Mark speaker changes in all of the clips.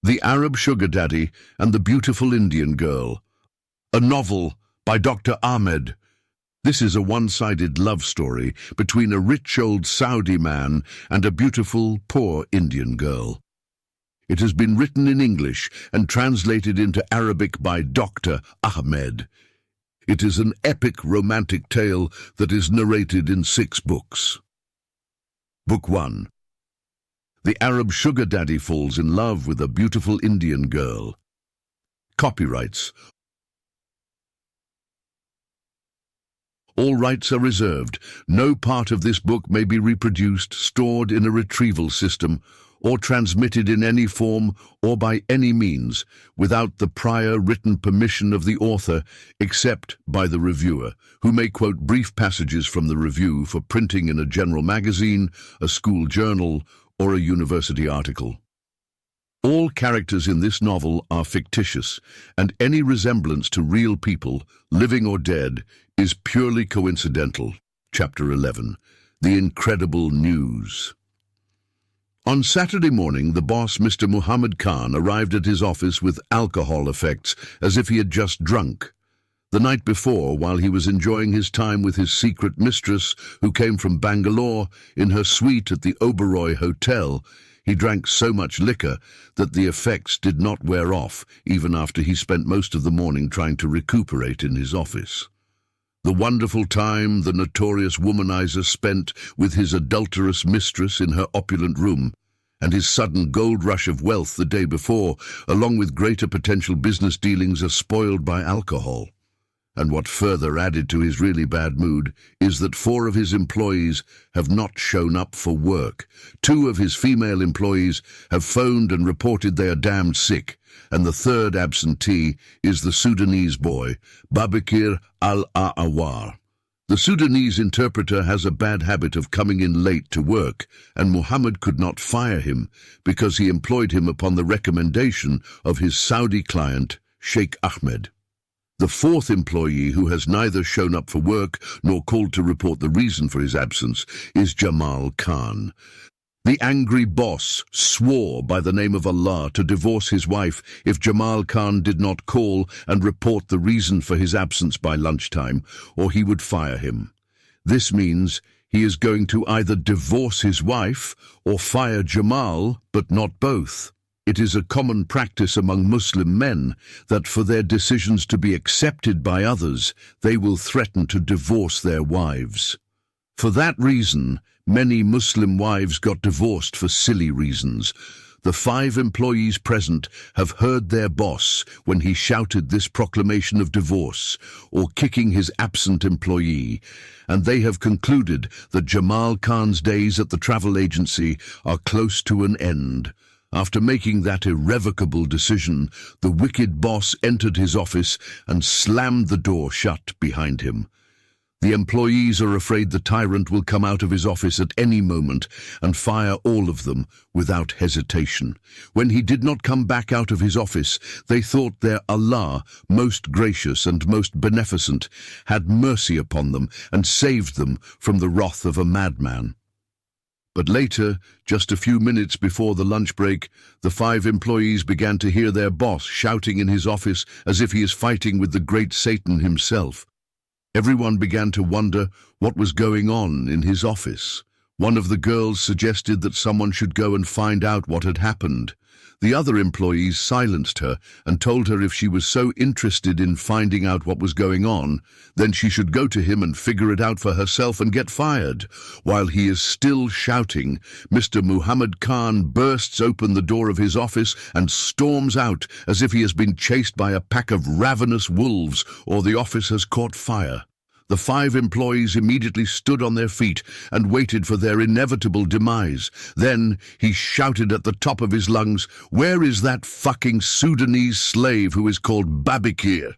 Speaker 1: The Arab Sugar Daddy and the Beautiful Indian Girl, a novel by Dr. Ahmed. This is a one-sided love story between a rich old Saudi man and a beautiful, poor Indian girl. It has been written in English and translated into Arabic by Dr. Ahmed. It is an epic romantic tale that is narrated in 6 books. Book 1. The Arab Sugar Daddy falls in love with a beautiful Indian girl. Copyrights. All rights are reserved. No part of this book may be reproduced, stored in a retrieval system, or transmitted in any form or by any means without the prior written permission of the author, except by the reviewer, who may quote brief passages from the review for printing in a general magazine, a school journal, or a university article. All characters in this novel are fictitious, and any resemblance to real people, living or dead, is purely coincidental. Chapter 11. The Incredible News. On Saturday morning, the boss, Mr. Muhammad Khan, arrived at his office with alcohol effects, as if he had just drunk. The night before, while he was enjoying his time with his secret mistress, who came from Bangalore, in her suite at the Oberoi Hotel, he drank so much liquor that the effects did not wear off, even after he spent most of the morning trying to recuperate in his office. The wonderful time the notorious womanizer spent with his adulterous mistress in her opulent room, and his sudden gold rush of wealth the day before, along with greater potential business dealings, are spoiled by alcohol. And what further added to his really bad mood is that 4 of his employees have not shown up for work. 2 of his female employees have phoned and reported they are damned sick, and the 3rd absentee is the Sudanese boy, Babakir al-Awar. The Sudanese interpreter has a bad habit of coming in late to work, and Muhammad could not fire him because he employed him upon the recommendation of his Saudi client, Sheikh Ahmed. The 4th employee, who has neither shown up for work nor called to report the reason for his absence, is Jamal Khan. The angry boss swore by the name of Allah to divorce his wife if Jamal Khan did not call and report the reason for his absence by lunchtime, or he would fire him. This means he is going to either divorce his wife or fire Jamal, but not both. It is a common practice among Muslim men that for their decisions to be accepted by others, they will threaten to divorce their wives. For that reason, many Muslim wives got divorced for silly reasons. The 5 employees present have heard their boss when he shouted this proclamation of divorce or kicking his absent employee, and they have concluded that Jamal Khan's days at the travel agency are close to an end. After making that irrevocable decision, the wicked boss entered his office and slammed the door shut behind him. The employees are afraid the tyrant will come out of his office at any moment and fire all of them without hesitation. When he did not come back out of his office, they thought their Allah, most gracious and most beneficent, had mercy upon them and saved them from the wrath of a madman. But later, just a few minutes before the lunch break, the 5 employees began to hear their boss shouting in his office as if he is fighting with the great Satan himself. Everyone began to wonder what was going on in his office. One of the girls suggested that someone should go and find out what had happened. The other employees silenced her and told her if she was so interested in finding out what was going on, then she should go to him and figure it out for herself and get fired. While he is still shouting, Mr. Muhammad Khan bursts open the door of his office and storms out as if he has been chased by a pack of ravenous wolves or the office has caught fire. The 5 employees immediately stood on their feet and waited for their inevitable demise. Then he shouted at the top of his lungs, "Where is that fucking Sudanese slave who is called Babakir?"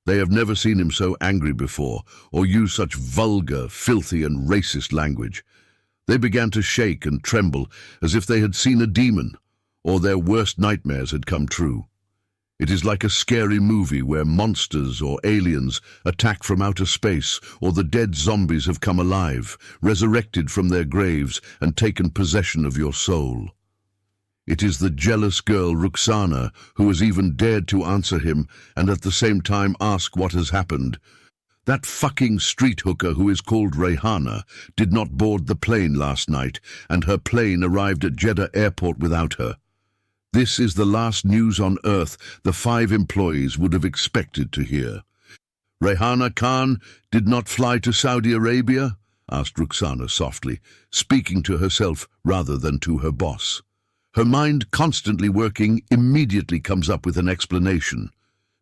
Speaker 1: They have never seen him so angry before, or use such vulgar, filthy and racist language. They began to shake and tremble as if they had seen a demon, or their worst nightmares had come true. It is like a scary movie where monsters or aliens attack from outer space, or the dead zombies have come alive, resurrected from their graves and taken possession of your soul. It is the jealous girl Rukhsana who has even dared to answer him and at the same time ask what has happened. That fucking street hooker who is called Rayhana did not board the plane last night, and her plane arrived at Jeddah airport without her. This is the last news on earth the 5 employees would have expected to hear. Rayhana Khan did not fly to Saudi Arabia? Asked Rukhsana softly, speaking to herself rather than to her boss. Her mind, constantly working, immediately comes up with an explanation.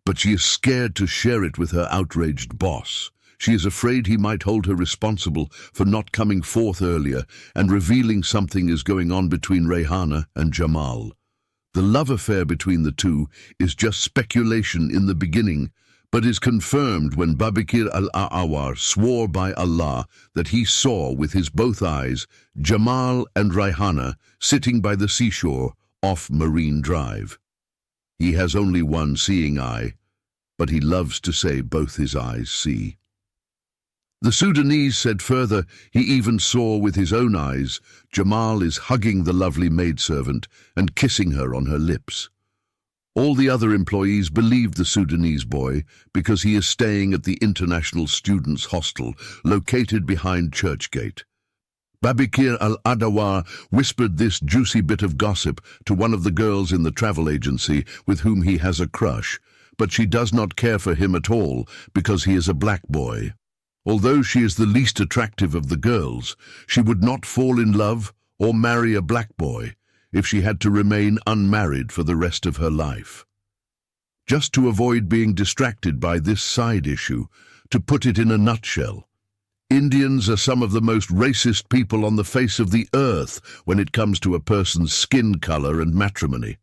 Speaker 1: But she is scared to share it with her outraged boss. She is afraid he might hold her responsible for not coming forth earlier and revealing something is going on between Rayhana and Jamal. The love affair between the two is just speculation in the beginning, but is confirmed when Babakir al-A'awar swore by Allah that he saw with his both eyes Jamal and Rayhana sitting by the seashore off Marine Drive. He has only one seeing eye, but he loves to say both his eyes see. The Sudanese said further he even saw with his own eyes Jamal is hugging the lovely maidservant and kissing her on her lips. All the other employees believed the Sudanese boy because he is staying at the International Students' Hostel located behind Churchgate. Babakir al-Adawar whispered this juicy bit of gossip to one of the girls in the travel agency with whom he has a crush, but she does not care for him at all because he is a black boy. Although she is the least attractive of the girls, she would not fall in love or marry a black boy if she had to remain unmarried for the rest of her life. Just to avoid being distracted by this side issue, to put it in a nutshell, Indians are some of the most racist people on the face of the earth when it comes to a person's skin color and matrimony.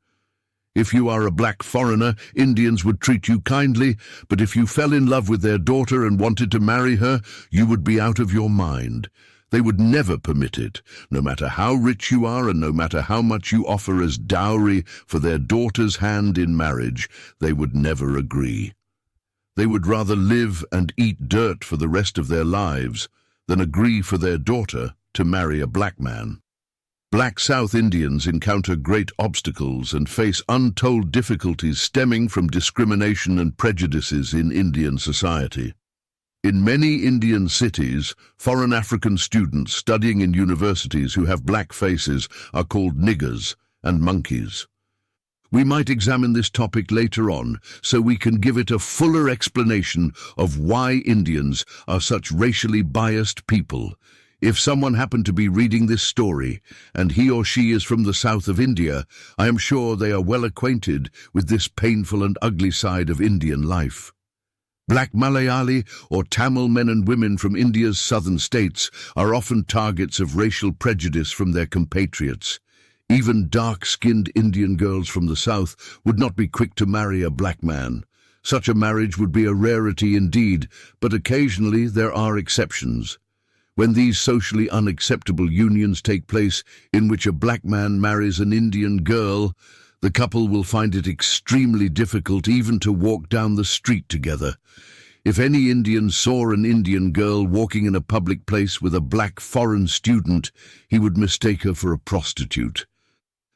Speaker 1: If you are a black foreigner, Indians would treat you kindly, but if you fell in love with their daughter and wanted to marry her, you would be out of your mind. They would never permit it, no matter how rich you are and no matter how much you offer as dowry for their daughter's hand in marriage, they would never agree. They would rather live and eat dirt for the rest of their lives than agree for their daughter to marry a black man. Black South Indians encounter great obstacles and face untold difficulties stemming from discrimination and prejudices in Indian society. In many Indian cities, foreign African students studying in universities who have black faces are called niggers and monkeys. We might examine this topic later on so we can give it a fuller explanation of why Indians are such racially biased people. If someone happened to be reading this story, and he or she is from the south of India, I am sure they are well acquainted with this painful and ugly side of Indian life. Black Malayali or Tamil men and women from India's southern states are often targets of racial prejudice from their compatriots. Even dark-skinned Indian girls from the south would not be quick to marry a black man. Such a marriage would be a rarity indeed, but occasionally there are exceptions. When these socially unacceptable unions take place in which a black man marries an Indian girl, the couple will find it extremely difficult even to walk down the street together. If any Indian saw an Indian girl walking in a public place with a black foreign student, he would mistake her for a prostitute.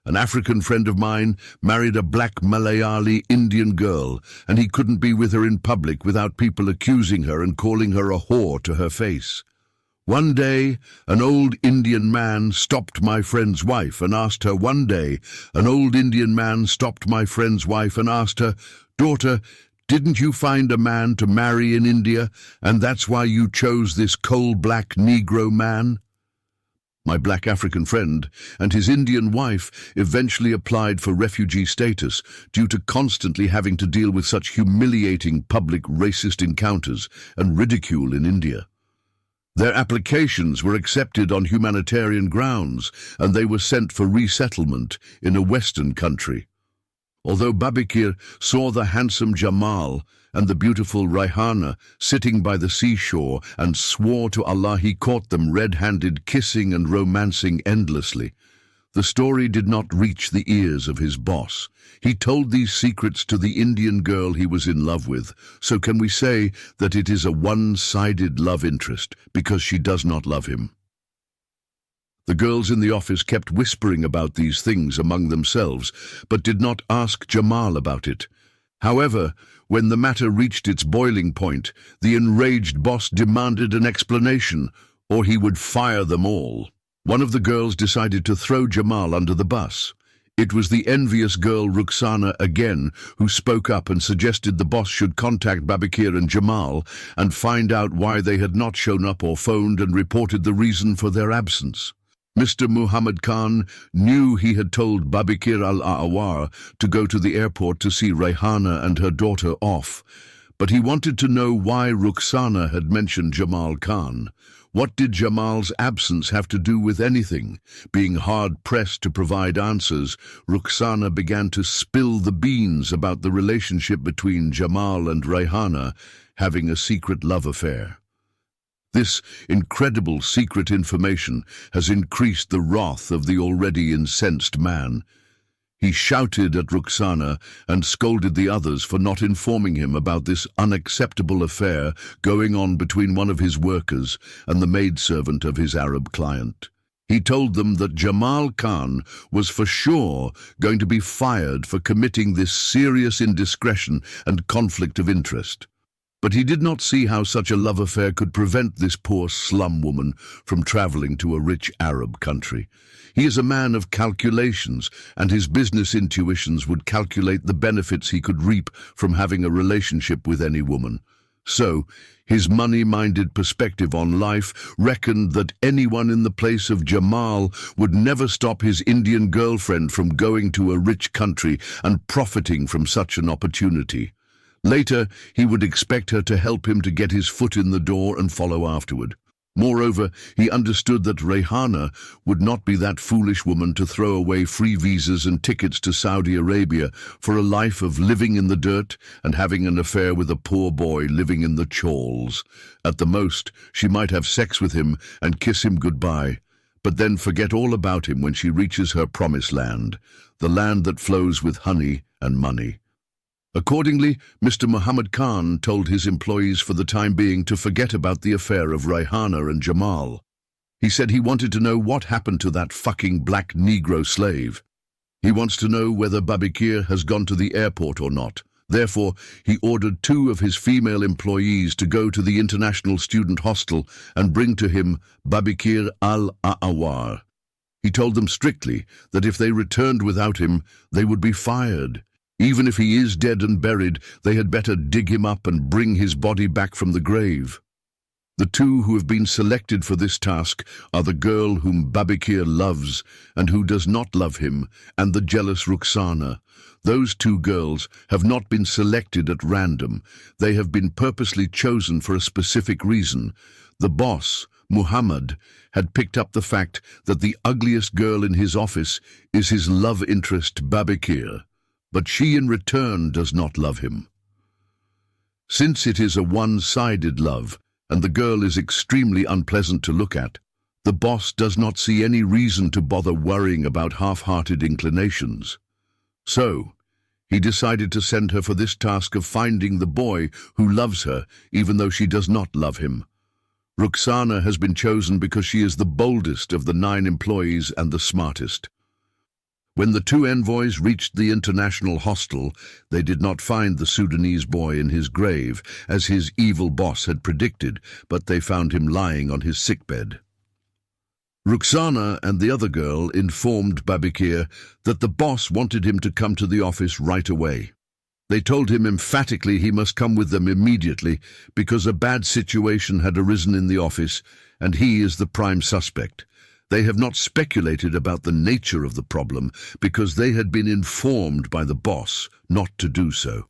Speaker 1: An African friend of mine married a black Malayali Indian girl, and he couldn't be with her in public without people accusing her and calling her a whore to her face. One day, an old Indian man stopped my friend's wife and asked her, "Daughter, didn't you find a man to marry in India, and that's why you chose this coal-black Negro man?" My black African friend and his Indian wife eventually applied for refugee status due to constantly having to deal with such humiliating public racist encounters and ridicule in India. Their applications were accepted on humanitarian grounds, and they were sent for resettlement in a Western country. Although Babakir saw the handsome Jamal and the beautiful Rayhana sitting by the seashore and swore to Allah he caught them red-handed kissing and romancing endlessly, the story did not reach the ears of his boss. He told these secrets to the Indian girl he was in love with, so can we say that it is a one-sided love interest because she does not love him? The girls in the office kept whispering about these things among themselves, but did not ask Jamal about it. However, when the matter reached its boiling point, the enraged boss demanded an explanation, or he would fire them all. One of the girls decided to throw Jamal under the bus. It was the envious girl Rukhsana again who spoke up and suggested the boss should contact Babakir and Jamal and find out why they had not shown up or phoned and reported the reason for their absence. Mr. Muhammad Khan knew he had told Babakir al-Aawar to go to the airport to see Rayhana and her daughter off, but he wanted to know why Rukhsana had mentioned Jamal Khan. What did Jamal's absence have to do with anything? Being hard-pressed to provide answers, Rukhsana began to spill the beans about the relationship between Jamal and Rayhana having a secret love affair. This incredible secret information has increased the wrath of the already incensed man. He shouted at Rukhsana and scolded the others for not informing him about this unacceptable affair going on between one of his workers and the maidservant of his Arab client. He told them that Jamal Khan was for sure going to be fired for committing this serious indiscretion and conflict of interest. But he did not see how such a love affair could prevent this poor slum woman from traveling to a rich Arab country. He is a man of calculations, and his business intuitions would calculate the benefits he could reap from having a relationship with any woman. So, his money-minded perspective on life reckoned that anyone in the place of Jamal would never stop his Indian girlfriend from going to a rich country and profiting from such an opportunity. Later, he would expect her to help him to get his foot in the door and follow afterward. Moreover, he understood that Rayhana would not be that foolish woman to throw away free visas and tickets to Saudi Arabia for a life of living in the dirt and having an affair with a poor boy living in the chawls. At the most, she might have sex with him and kiss him goodbye, but then forget all about him when she reaches her promised land, the land that flows with honey and money. Accordingly, Mr. Muhammad Khan told his employees for the time being to forget about the affair of Rayhana and Jamal. He said he wanted to know what happened to that fucking black Negro slave. He wants to know whether Babakir has gone to the airport or not. Therefore, he ordered 2 of his female employees to go to the International Student Hostel and bring to him Babakir al-Aawar. He told them strictly that if they returned without him, they would be fired. Even if he is dead and buried, they had better dig him up and bring his body back from the grave. The 2 who have been selected for this task are the girl whom Babakir loves and who does not love him, and the jealous Rukhsana. Those 2 girls have not been selected at random. They have been purposely chosen for a specific reason. The boss, Muhammad, had picked up the fact that the ugliest girl in his office is his love interest Babakir. But she in return does not love him. Since it is a one-sided love, and the girl is extremely unpleasant to look at, the boss does not see any reason to bother worrying about half-hearted inclinations. So, he decided to send her for this task of finding the boy who loves her, even though she does not love him. Rukhsana has been chosen because she is the boldest of the 9 employees and the smartest. When the 2 envoys reached the international hostel, they did not find the Sudanese boy in his grave, as his evil boss had predicted, but they found him lying on his sickbed. Rukhsana and the other girl informed Babakir that the boss wanted him to come to the office right away. They told him emphatically he must come with them immediately because a bad situation had arisen in the office and he is the prime suspect. They have not speculated about the nature of the problem because they had been informed by the boss not to do so.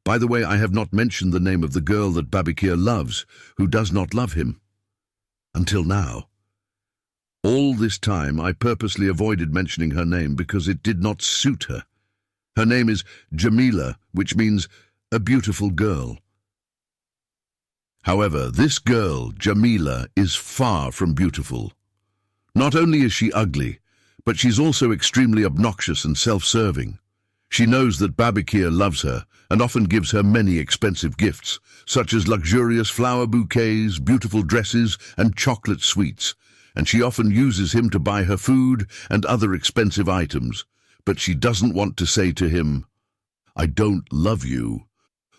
Speaker 1: By the way, I have not mentioned the name of the girl that Babakir loves, who does not love him. Until now. All this time I purposely avoided mentioning her name because it did not suit her. Her name is Jamila, which means a beautiful girl. However, this girl, Jamila, is far from beautiful. Not only is she ugly, but she's also extremely obnoxious and self-serving. She knows that Babakir loves her and often gives her many expensive gifts, such as luxurious flower bouquets, beautiful dresses, and chocolate sweets. and she often uses him to buy her food and other expensive items, but she doesn't want to say to him, "I don't love you,"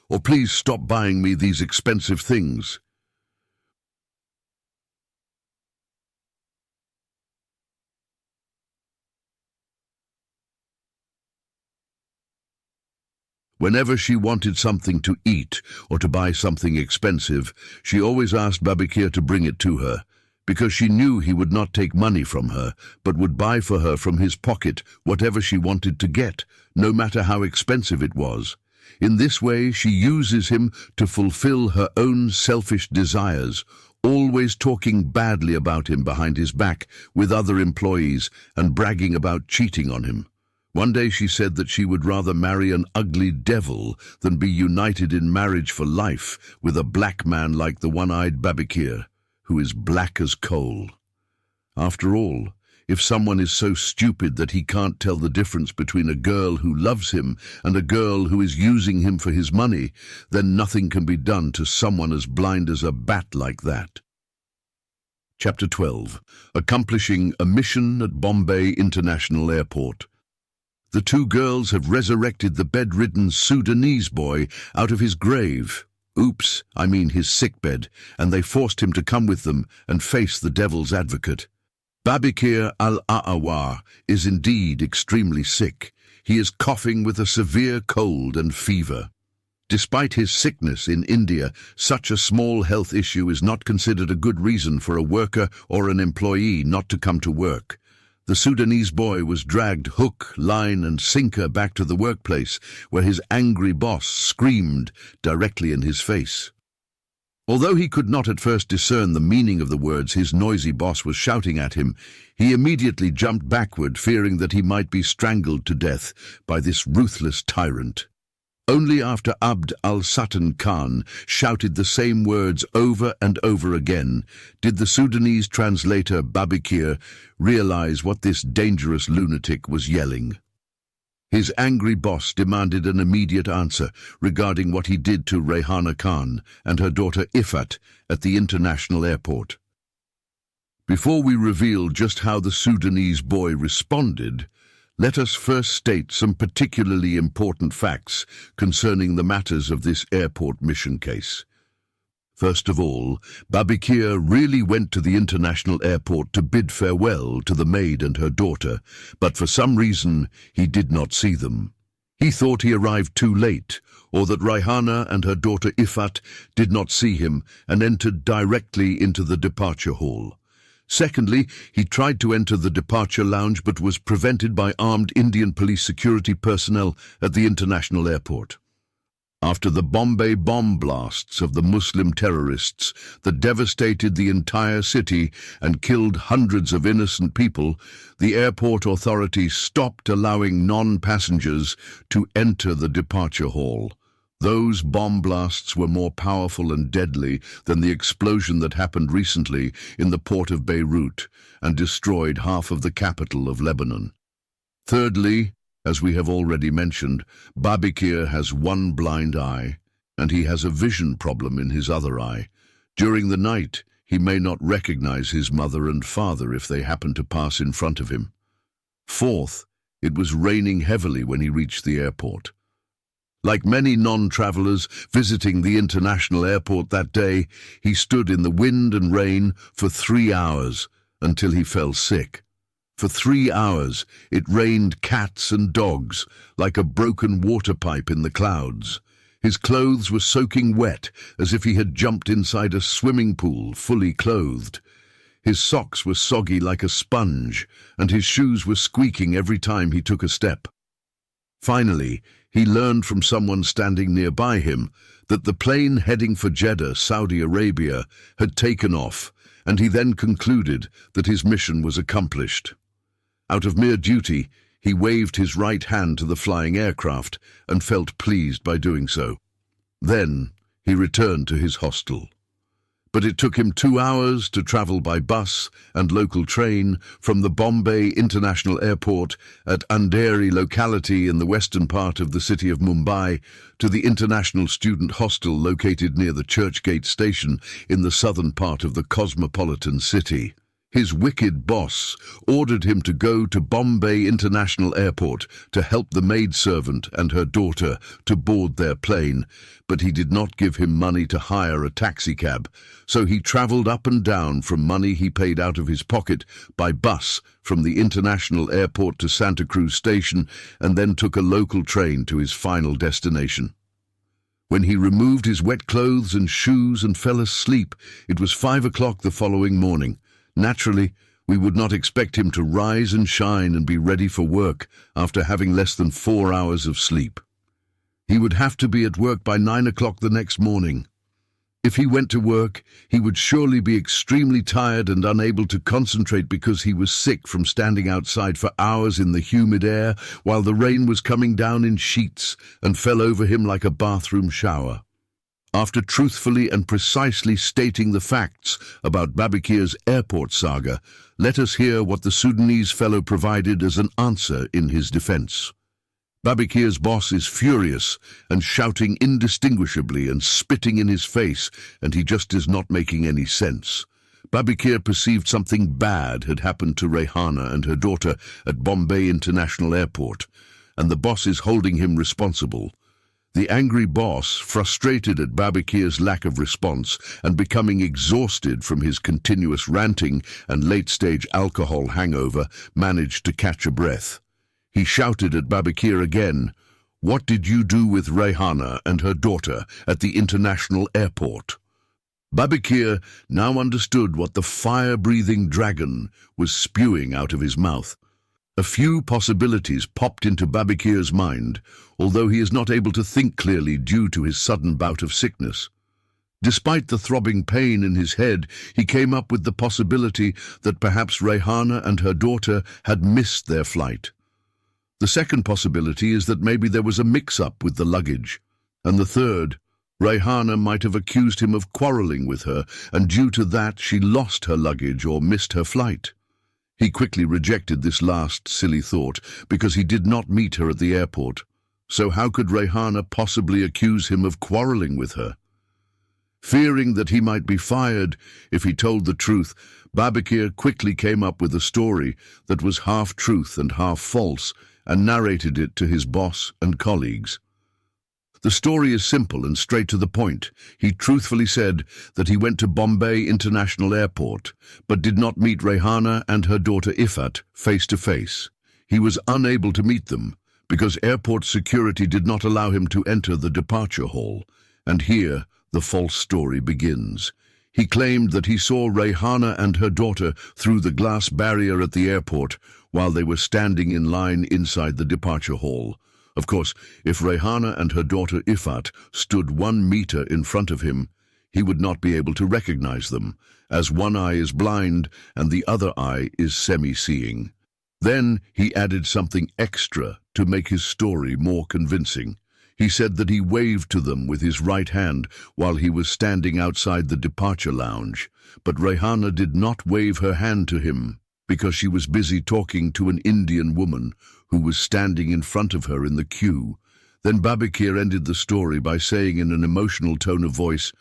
Speaker 1: or "Please stop buying me these expensive things." Whenever she wanted something to eat or to buy something expensive, she always asked Babikir to bring it to her, because she knew he would not take money from her, but would buy for her from his pocket whatever she wanted to get, no matter how expensive it was. In this way, she uses him to fulfill her own selfish desires, always talking badly about him behind his back with other employees and bragging about cheating on him. One day she said that she would rather marry an ugly devil than be united in marriage for life with a black man like the one-eyed Babikir, who is black as coal. After all, if someone is so stupid that he can't tell the difference between a girl who loves him and a girl who is using him for his money, then nothing can be done to someone as blind as a bat like that. Chapter 12. Accomplishing a mission at Bombay International Airport. The two girls have resurrected the bedridden Sudanese boy out of his grave. Oops, I mean his sickbed, and they forced him to come with them and face the devil's advocate. Babikir al-A'awar is indeed extremely sick. He is coughing with a severe cold and fever. Despite his sickness in India, such a small health issue is not considered a good reason for a worker or an employee not to come to work. The Sudanese boy was dragged hook, line, and sinker back to the workplace, where his angry boss screamed directly in his face. Although he could not at first discern the meaning of the words his noisy boss was shouting at him, he immediately jumped backward, fearing that he might be strangled to death by this ruthless tyrant. Only after Abd al-Satan Khan shouted the same words over and over again did the Sudanese translator Babikir realize what this dangerous lunatic was yelling. His angry boss demanded an immediate answer regarding what he did to Rehana Khan and her daughter Ifat at the international airport. Before we reveal just how the Sudanese boy responded, let us first state some particularly important facts concerning the matters of this airport mission case. First of all, Babikir really went to the international airport to bid farewell to the maid and her daughter, but for some reason he did not see them. He thought he arrived too late, or that Rehana and her daughter Ifat did not see him and entered directly into the departure hall. Secondly, he tried to enter the departure lounge but was prevented by armed Indian police security personnel at the international airport. After the Bombay bomb blasts of the Muslim terrorists that devastated the entire city and killed hundreds of innocent people, the airport authorities stopped allowing non-passengers to enter the departure hall. Those bomb blasts were more powerful and deadly than the explosion that happened recently in the port of Beirut and destroyed half of the capital of Lebanon. Thirdly, as we have already mentioned, Babikir has one blind eye, and he has a vision problem in his other eye. During the night, he may not recognize his mother and father if they happen to pass in front of him. Fourth, it was raining heavily when he reached the airport. Like many non-travelers visiting the international airport that day, he stood in the wind and rain for 3 hours until he fell sick. For 3 hours, it rained cats and dogs like a broken water pipe in the clouds. His clothes were soaking wet as if he had jumped inside a swimming pool fully clothed. His socks were soggy like a sponge, and his shoes were squeaking every time he took a step. Finally, he learned from someone standing nearby him that the plane heading for Jeddah, Saudi Arabia, had taken off, and he then concluded that his mission was accomplished. Out of mere duty, he waved his right hand to the flying aircraft and felt pleased by doing so. Then he returned to his hostel. But it took him 2 hours to travel by bus and local train from the Bombay International Airport at Andheri locality in the western part of the city of Mumbai to the International Student Hostel located near the Churchgate station in the southern part of the cosmopolitan city. His wicked boss ordered him to go to Bombay International Airport to help the maidservant and her daughter to board their plane, but he did not give him money to hire a taxicab, so he travelled up and down from money he paid out of his pocket by bus from the international airport to Santa Cruz station and then took a local train to his final destination. When he removed his wet clothes and shoes and fell asleep, it was 5 o'clock the following morning. Naturally, we would not expect him to rise and shine and be ready for work after having less than 4 hours of sleep. He would have to be at work by 9 o'clock the next morning. If he went to work, he would surely be extremely tired and unable to concentrate because he was sick from standing outside for hours in the humid air while the rain was coming down in sheets and fell over him like a bathroom shower. After truthfully and precisely stating the facts about Babakir's airport saga, let us hear what the Sudanese fellow provided as an answer in his defense. Babakir's boss is furious and shouting indistinguishably and spitting in his face, and he just is not making any sense. Babakir perceived something bad had happened to Rehana and her daughter at Bombay International Airport, and the boss is holding him responsible. The angry boss, frustrated at Babakir's lack of response and becoming exhausted from his continuous ranting and late-stage alcohol hangover, managed to catch a breath. He shouted at Babakir again, "What did you do with Rehana and her daughter at the international airport?" Babakir now understood what the fire-breathing dragon was spewing out of his mouth. A few possibilities popped into Babakir's mind, although he is not able to think clearly due to his sudden bout of sickness. Despite the throbbing pain in his head, he came up with the possibility that perhaps Rehana and her daughter had missed their flight. The second possibility is that maybe there was a mix-up with the luggage. And the third, Rehana might have accused him of quarrelling with her, and due to that she lost her luggage or missed her flight. He quickly rejected this last silly thought because he did not meet her at the airport. So how could Rehana possibly accuse him of quarrelling with her? Fearing that he might be fired if he told the truth, Babakir quickly came up with a story that was half truth and half false and narrated it to his boss and colleagues. The story is simple and straight to the point. He truthfully said that he went to Bombay International Airport, but did not meet Rehana and her daughter Ifat face to face. He was unable to meet them because airport security did not allow him to enter the departure hall. And here the false story begins. He claimed that he saw Rehana and her daughter through the glass barrier at the airport while they were standing in line inside the departure hall. Of course, if Rehana and her daughter Ifat stood 1 meter in front of him, he would not be able to recognize them, as one eye is blind and the other eye is semi-seeing. Then he added something extra to make his story more convincing. He said that he waved to them with his right hand while he was standing outside the departure lounge, but Rehana did not wave her hand to him because she was busy talking to an Indian woman who was standing in front of her in the queue. Then Babakir ended the story by saying in an emotional tone of voice,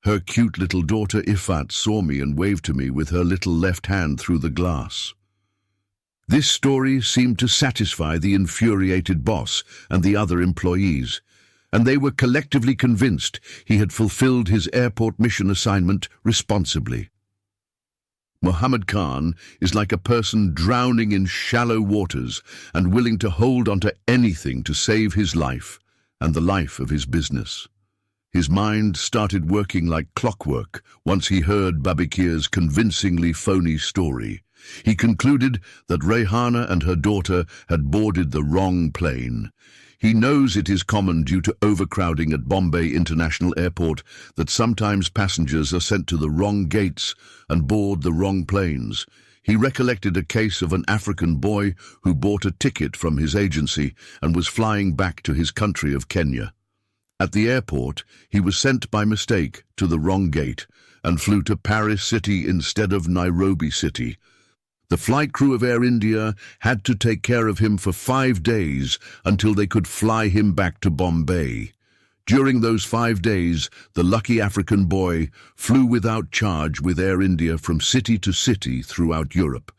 Speaker 1: "Her cute little daughter Ifat saw me and waved to me with her little left hand through the glass." This story seemed to satisfy the infuriated boss and the other employees, and they were collectively convinced he had fulfilled his airport mission assignment responsibly. Muhammad Khan is like a person drowning in shallow waters and willing to hold onto anything to save his life and the life of his business. His mind started working like clockwork once he heard Babakir's convincingly phony story. He concluded that Rehana and her daughter had boarded the wrong plane. He knows it is common due to overcrowding at Bombay International Airport that sometimes passengers are sent to the wrong gates and board the wrong planes. He recollected a case of an African boy who bought a ticket from his agency and was flying back to his country of Kenya. At the airport, he was sent by mistake to the wrong gate and flew to Paris City instead of Nairobi City. The flight crew of Air India had to take care of him for 5 days until they could fly him back to Bombay. During those 5 days, the lucky African boy flew without charge with Air India from city to city throughout Europe,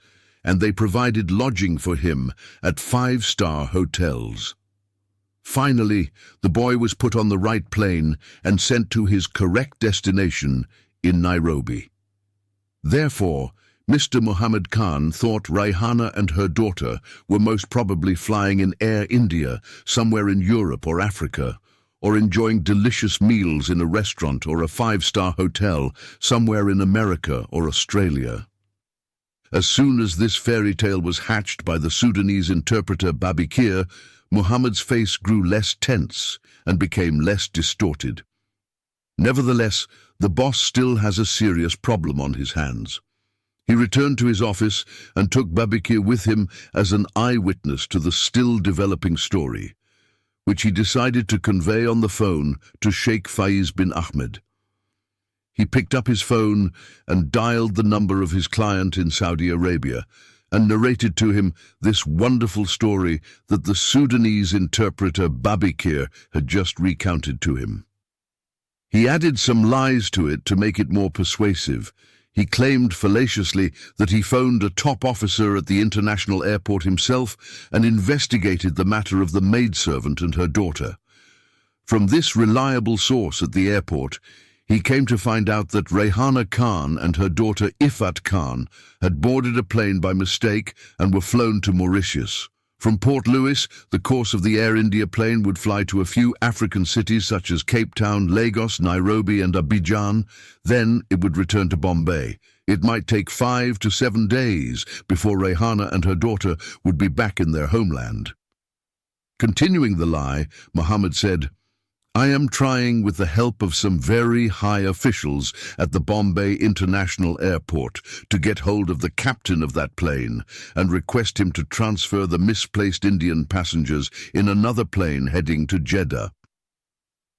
Speaker 1: and they provided lodging for him at 5-star hotels. Finally, the boy was put on the right plane and sent to his correct destination in Nairobi. Therefore, Mr. Muhammad Khan thought Rayhana and her daughter were most probably flying in Air India somewhere in Europe or Africa, or enjoying delicious meals in a restaurant or a 5-star hotel somewhere in America or Australia. As soon as this fairy tale was hatched by the Sudanese interpreter Babikir, Muhammad's face grew less tense and became less distorted. Nevertheless, the boss still has a serious problem on his hands. He returned to his office and took Babikir with him as an eyewitness to the still-developing story, which he decided to convey on the phone to Sheikh Faiz bin Ahmed. He picked up his phone and dialed the number of his client in Saudi Arabia and narrated to him this wonderful story that the Sudanese interpreter Babikir had just recounted to him. He added some lies to it to make it more persuasive. He claimed fallaciously that he phoned a top officer at the international airport himself and investigated the matter of the maidservant and her daughter. From this reliable source at the airport, he came to find out that Rayhana Khan and her daughter Ifat Khan had boarded a plane by mistake and were flown to Mauritius. From Port Louis, the course of the Air India plane would fly to a few African cities such as Cape Town, Lagos, Nairobi and Abidjan. Then it would return to Bombay. It might take 5 to 7 days before Rayhana and her daughter would be back in their homeland. Continuing the lie, Muhammad said, "I am trying with the help of some very high officials at the Bombay International Airport to get hold of the captain of that plane and request him to transfer the misplaced Indian passengers in another plane heading to Jeddah."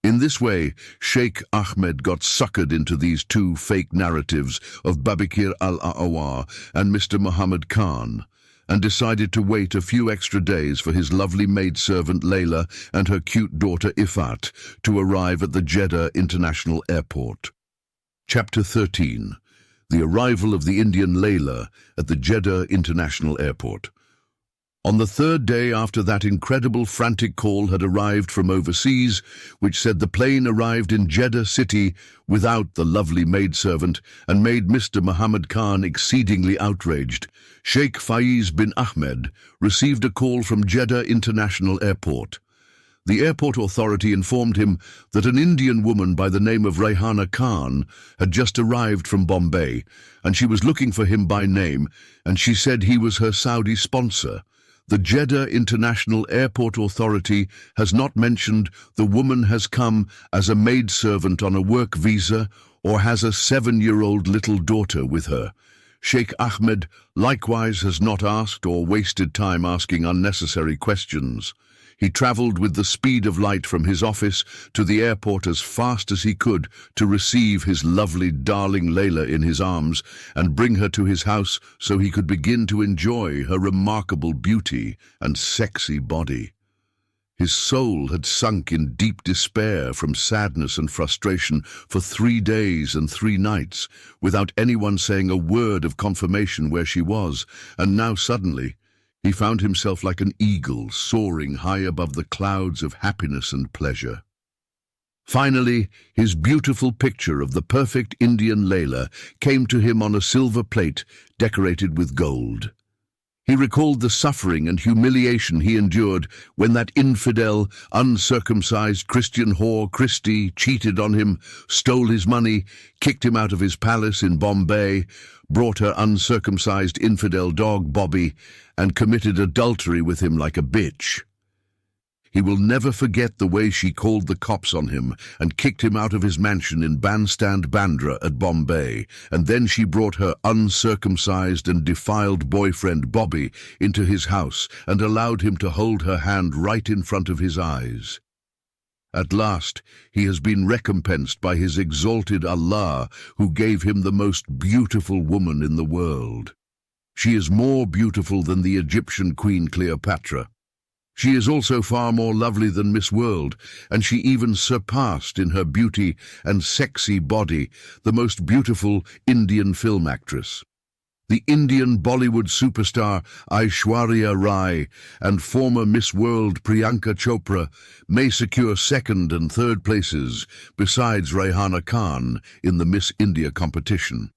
Speaker 1: In this way, Sheikh Ahmed got suckered into these 2 fake narratives of Babikir al-Awar and Mr. Muhammad Khan, and decided to wait a few extra days for his lovely maidservant Layla and her cute daughter Ifat to arrive at the Jeddah International Airport. Chapter 13. The arrival of the Indian Layla at the Jeddah International Airport. On the 3rd day after that incredible frantic call had arrived from overseas, which said the plane arrived in Jeddah city without the lovely maidservant and made Mr. Muhammad Khan exceedingly outraged, Sheikh Faiz bin Ahmed received a call from Jeddah International Airport. The airport authority informed him that an Indian woman by the name of Rayhana Khan had just arrived from Bombay, and she was looking for him by name, and she said he was her Saudi sponsor. The Jeddah International Airport Authority has not mentioned the woman has come as a maidservant on a work visa or has a 7-year-old little daughter with her. Sheikh Ahmed likewise has not asked or wasted time asking unnecessary questions. He traveled with the speed of light from his office to the airport as fast as he could to receive his lovely darling Layla in his arms and bring her to his house so he could begin to enjoy her remarkable beauty and sexy body. His soul had sunk in deep despair from sadness and frustration for 3 days and 3 nights without anyone saying a word of confirmation where she was, and now suddenly he found himself like an eagle soaring high above the clouds of happiness and pleasure. Finally, his beautiful picture of the perfect Indian Layla came to him on a silver plate decorated with gold. He recalled the suffering and humiliation he endured when that infidel, uncircumcised Christian whore Christie cheated on him, stole his money, kicked him out of his palace in Bombay, brought her uncircumcised infidel dog Bobby, and committed adultery with him like a bitch. He will never forget the way she called the cops on him and kicked him out of his mansion in Bandstand Bandra at Bombay, and then she brought her uncircumcised and defiled boyfriend Bobby into his house and allowed him to hold her hand right in front of his eyes. At last, he has been recompensed by his exalted Allah, who gave him the most beautiful woman in the world. She is more beautiful than the Egyptian Queen Cleopatra. She is also far more lovely than Miss World, and she even surpassed in her beauty and sexy body the most beautiful Indian film actress. The Indian Bollywood superstar Aishwarya Rai and former Miss World Priyanka Chopra may secure second and third places besides Raihana Khan in the Miss India competition.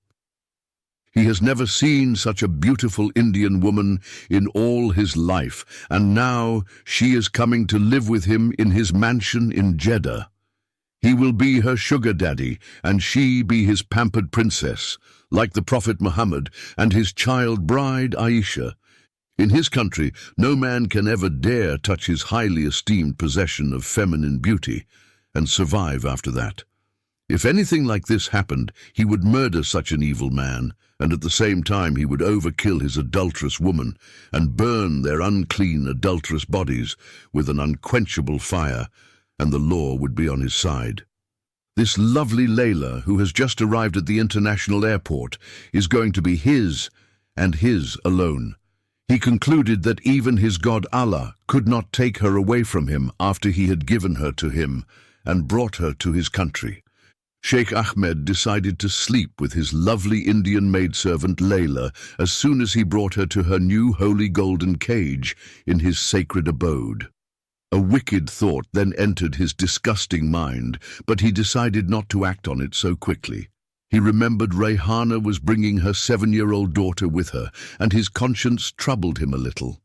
Speaker 1: He has never seen such a beautiful Indian woman in all his life, and now she is coming to live with him in his mansion in Jeddah. He will be her sugar daddy, and she be his pampered princess, like the Prophet Muhammad and his child bride Aisha. In his country, no man can ever dare touch his highly esteemed possession of feminine beauty and survive after that. If anything like this happened, he would murder such an evil man, and at the same time he would overkill his adulterous woman and burn their unclean, adulterous bodies with an unquenchable fire, and the law would be on his side. This lovely Layla, who has just arrived at the international airport, is going to be his, and his alone. He concluded that even his God Allah could not take her away from him after he had given her to him and brought her to his country. Sheikh Ahmed decided to sleep with his lovely Indian maidservant Layla as soon as he brought her to her new holy golden cage in his sacred abode. A wicked thought then entered his disgusting mind, but he decided not to act on it so quickly. He remembered Raihana was bringing her 7-year-old daughter with her, and his conscience troubled him a little.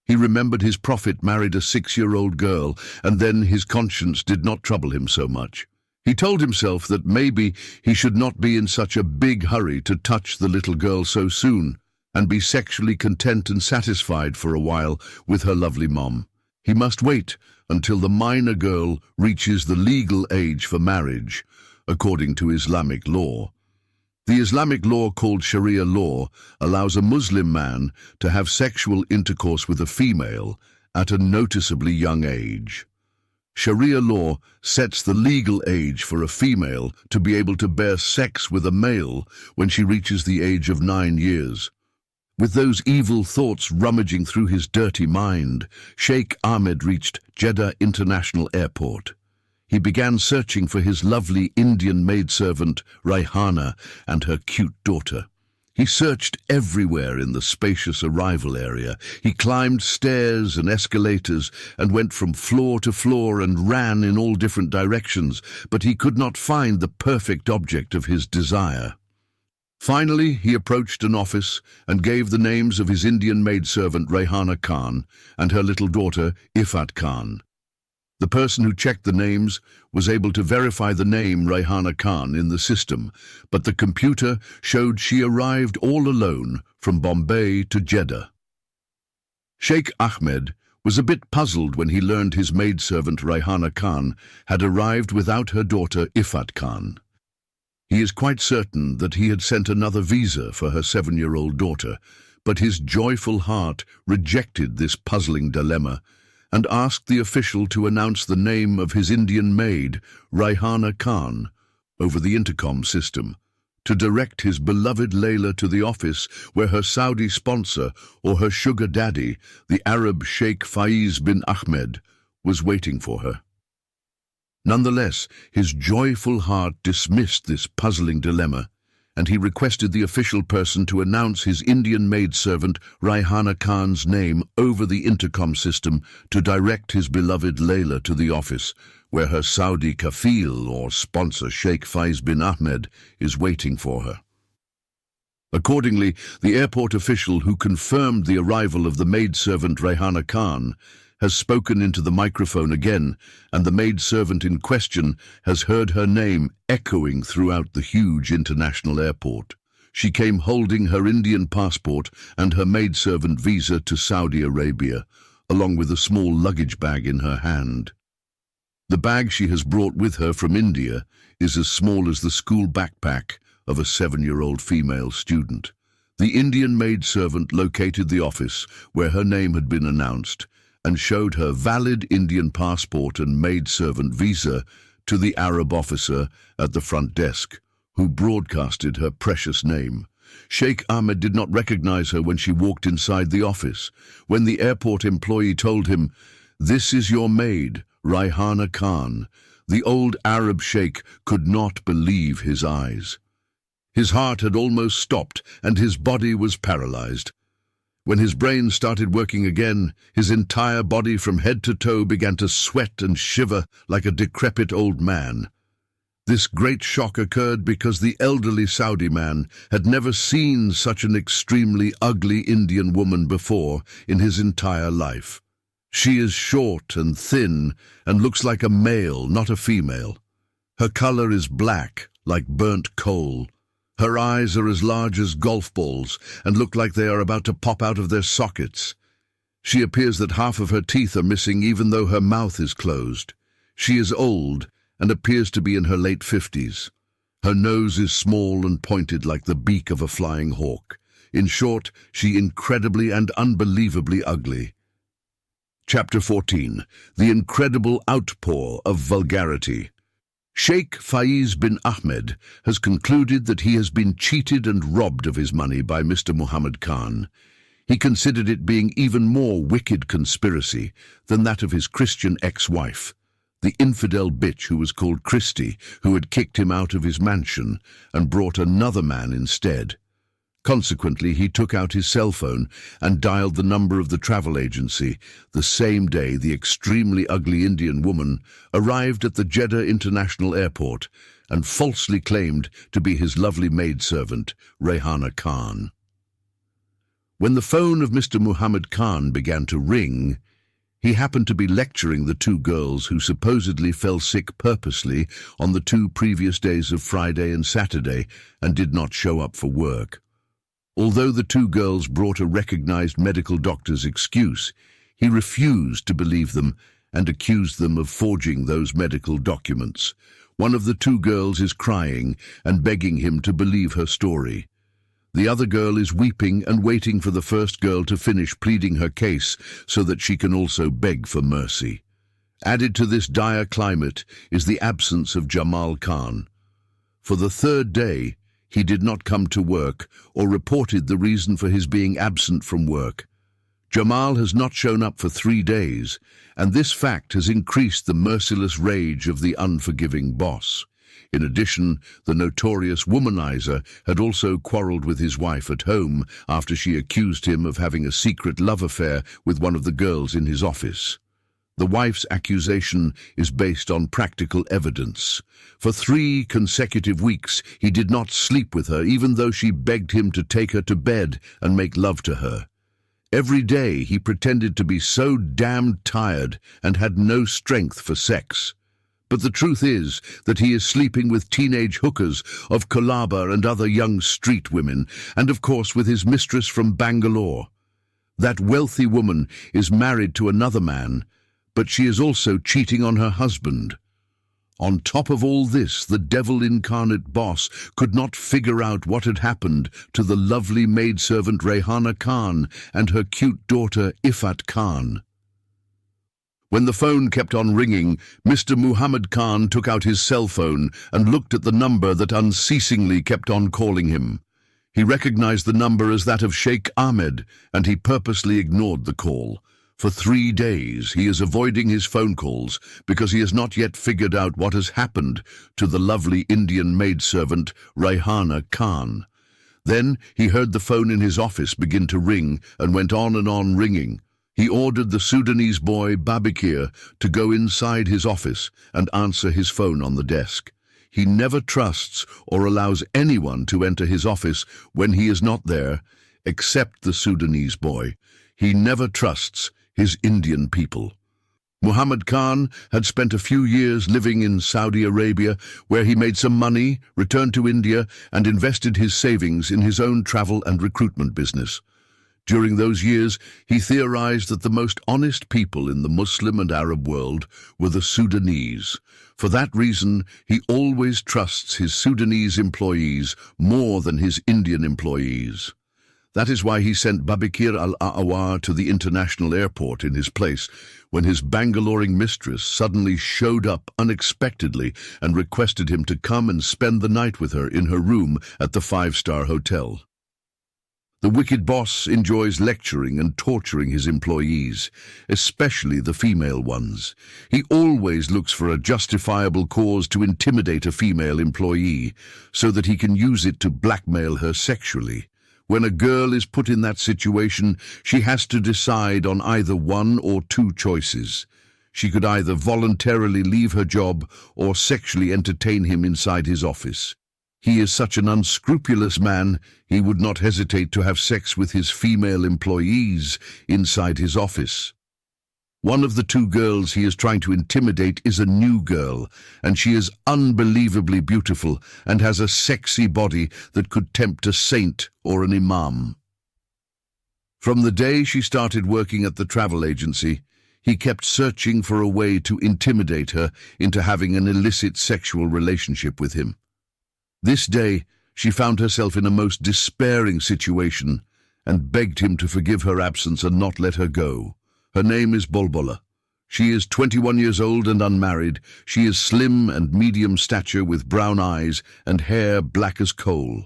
Speaker 1: He remembered his prophet married a 6-year-old girl, and then his conscience did not trouble him so much. He told himself that maybe he should not be in such a big hurry to touch the little girl so soon, and be sexually content and satisfied for a while with her lovely mom. He must wait until the minor girl reaches the legal age for marriage, according to Islamic law. The Islamic law called Sharia law allows a Muslim man to have sexual intercourse with a female at a noticeably young age. Sharia law sets the legal age for a female to be able to bear sex with a male when she reaches the age of 9 years. With those evil thoughts rummaging through his dirty mind, Sheikh Ahmed reached Jeddah International Airport. He began searching for his lovely Indian maidservant Raihana and her cute daughter. He searched everywhere in the spacious arrival area. He climbed stairs and escalators and went from floor to floor and ran in all different directions, but he could not find the perfect object of his desire. Finally, he approached an office and gave the names of his Indian maidservant Raihana Khan and her little daughter Ifat Khan. The person who checked the names was able to verify the name Raihana Khan in the system, but the computer showed she arrived all alone from Bombay to Jeddah. Sheikh Ahmed was a bit puzzled when he learned his maidservant Raihana Khan had arrived without her daughter Ifat Khan. He is quite certain that he had sent another visa for her 7-year-old daughter, but his joyful heart rejected this puzzling dilemma and asked the official to announce the name of his Indian maid, Raihana Khan, over the intercom system, to direct his beloved Layla to the office where her Saudi sponsor or her sugar daddy, the Arab Sheikh Faiz bin Ahmed, was waiting for her. Nonetheless, his joyful heart dismissed this puzzling dilemma, and he requested the official person to announce his Indian maidservant Raihana Khan's name over the intercom system to direct his beloved Layla to the office, where her Saudi kafil or sponsor Sheikh Faiz bin Ahmed is waiting for her. Accordingly, the airport official who confirmed the arrival of the maidservant Raihana Khan has spoken into the microphone again, and the maidservant in question has heard her name echoing throughout the huge international airport. She came holding her Indian passport and her maidservant visa to Saudi Arabia, along with a small luggage bag in her hand. The bag she has brought with her from India is as small as the school backpack of a 7-year-old female student. The Indian maidservant located the office where her name had been announced and showed her valid Indian passport and maidservant visa to the Arab officer at the front desk, who broadcasted her precious name. Sheikh Ahmed did not recognize her when she walked inside the office. When the airport employee told him, "This is your maid, Raihana Khan," the old Arab sheikh could not believe his eyes. His heart had almost stopped and his body was paralyzed. When his brain started working again, his entire body from head to toe began to sweat and shiver like a decrepit old man. This great shock occurred because the elderly Saudi man had never seen such an extremely ugly Indian woman before in his entire life. She is short and thin and looks like a male, not a female. Her color is black, like burnt coal. Her eyes are as large as golf balls and look like they are about to pop out of their sockets. She appears that half of her teeth are missing even though her mouth is closed. She is old and appears to be in her late 50s. Her nose is small and pointed like the beak of a flying hawk. In short, she incredibly and unbelievably ugly. Chapter 14. The Incredible Outpour of Vulgarity. Sheikh Faiz bin Ahmed has concluded that he has been cheated and robbed of his money by Mr. Muhammad Khan. He considered it being even more wicked conspiracy than that of his Christian ex-wife, the infidel bitch who was called Christy, who had kicked him out of his mansion and brought another man instead. Consequently, he took out his cell phone and dialed the number of the travel agency the same day the extremely ugly Indian woman arrived at the Jeddah International Airport and falsely claimed to be his lovely maidservant, Raihana Khan. When the phone of Mr. Muhammad Khan began to ring, he happened to be lecturing the two girls who supposedly fell sick purposely on the 2 previous days of Friday and Saturday and did not show up for work. Although the 2 girls brought a recognized medical doctor's excuse, he refused to believe them and accused them of forging those medical documents. One of the 2 girls is crying and begging him to believe her story. The other girl is weeping and waiting for the first girl to finish pleading her case so that she can also beg for mercy. Added to this dire climate is the absence of Jamal Khan. For the 3rd day, he did not come to work or reported the reason for his being absent from work. Jamal has not shown up for 3 days, and this fact has increased the merciless rage of the unforgiving boss. In addition, the notorious womanizer had also quarreled with his wife at home after she accused him of having a secret love affair with one of the girls in his office. The wife's accusation is based on practical evidence. For 3 consecutive weeks, he did not sleep with her, even though she begged him to take her to bed and make love to her. Every day, he pretended to be so damned tired and had no strength for sex. But the truth is that he is sleeping with teenage hookers of Colaba and other young street women, and of course with his mistress from Bangalore. That wealthy woman is married to another man, but she is also cheating on her husband. On top of all this, the devil-incarnate boss could not figure out what had happened to the lovely maidservant Raihana Khan and her cute daughter Ifat Khan. When the phone kept on ringing, Mr. Muhammad Khan took out his cell phone and looked at the number that unceasingly kept on calling him. He recognized the number as that of Sheikh Ahmed, and he purposely ignored the call. For 3 days, he is avoiding his phone calls because he has not yet figured out what has happened to the lovely Indian maidservant Raihana Khan. Then he heard the phone in his office begin to ring and went on and on ringing. He ordered the Sudanese boy Babakir to go inside his office and answer his phone on the desk. He never trusts or allows anyone to enter his office when he is not there, except the Sudanese boy. He never trusts his Indian people. Muhammad Khan had spent a few years living in Saudi Arabia, where he made some money, returned to India, and invested his savings in his own travel and recruitment business. During those years, he theorized that the most honest people in the Muslim and Arab world were the Sudanese. For that reason, he always trusts his Sudanese employees more than his Indian employees. That is why he sent Babakir al-Awar to the international airport in his place when his Bangaloring mistress suddenly showed up unexpectedly and requested him to come and spend the night with her in her room at the 5-star hotel. The wicked boss enjoys lecturing and torturing his employees, especially the female ones. He always looks for a justifiable cause to intimidate a female employee, so that he can use it to blackmail her sexually. When a girl is put in that situation, she has to decide on either one or two choices. She could either voluntarily leave her job or sexually entertain him inside his office. He is such an unscrupulous man, he would not hesitate to have sex with his female employees inside his office. One of the two girls he is trying to intimidate is a new girl, and she is unbelievably beautiful and has a sexy body that could tempt a saint or an imam. From the day she started working at the travel agency, he kept searching for a way to intimidate her into having an illicit sexual relationship with him. This day, she found herself in a most despairing situation and begged him to forgive her absence and not let her go. Her name is Bolbola. She is 21 years old and unmarried. She is slim and medium stature with brown eyes and hair black as coal.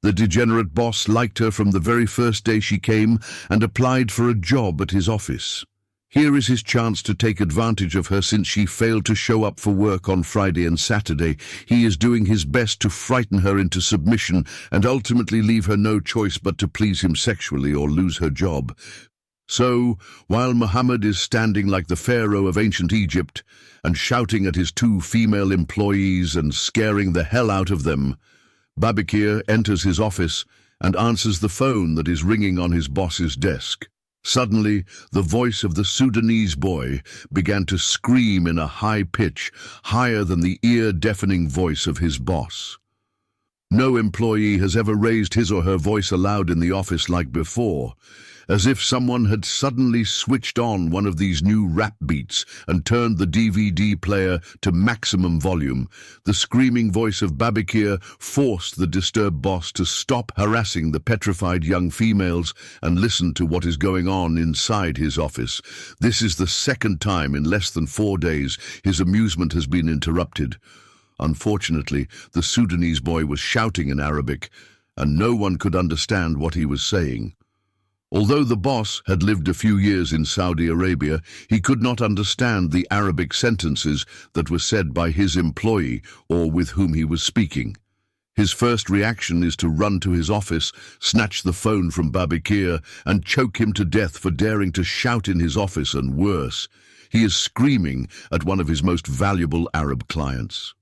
Speaker 1: The degenerate boss liked her from the very first day she came and applied for a job at his office. Here is his chance to take advantage of her since she failed to show up for work on Friday and Saturday. He is doing his best to frighten her into submission and ultimately leave her no choice but to please him sexually or lose her job. So, while Muhammad is standing like the pharaoh of ancient Egypt and shouting at his two female employees and scaring the hell out of them, Babakir enters his office and answers the phone that is ringing on his boss's desk. Suddenly, the voice of the Sudanese boy began to scream in a high pitch, higher than the ear-deafening voice of his boss. No employee has ever raised his or her voice aloud in the office like before, as if someone had suddenly switched on one of these new rap beats and turned the DVD player to maximum volume. The screaming voice of Babakir forced the disturbed boss to stop harassing the petrified young females and listen to what is going on inside his office. This is the second time in less than 4 days his amusement has been interrupted. Unfortunately, the Sudanese boy was shouting in Arabic, and no one could understand what he was saying. Although the boss had lived a few years in Saudi Arabia, he could not understand the Arabic sentences that were said by his employee or with whom he was speaking. His first reaction is to run to his office, snatch the phone from Babakir, and choke him to death for daring to shout in his office, and worse. He is screaming at one of his most valuable Arab clients.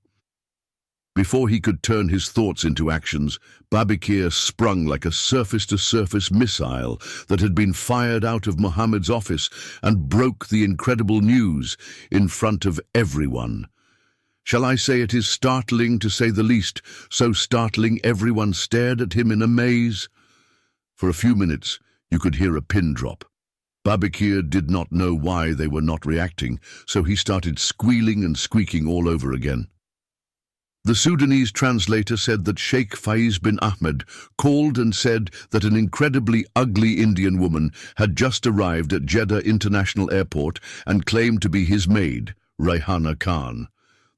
Speaker 1: Before he could turn his thoughts into actions, Babakir sprung like a surface-to-surface missile that had been fired out of Muhammad's office and broke the incredible news in front of everyone. Shall I say it is startling, to say the least, so startling everyone stared at him in amaze? For a few minutes, you could hear a pin drop. Babakir did not know why they were not reacting, so he started squealing and squeaking all over again. The Sudanese translator said that Sheikh Faiz bin Ahmed called and said that an incredibly ugly Indian woman had just arrived at Jeddah International Airport and claimed to be his maid, Raihana Khan.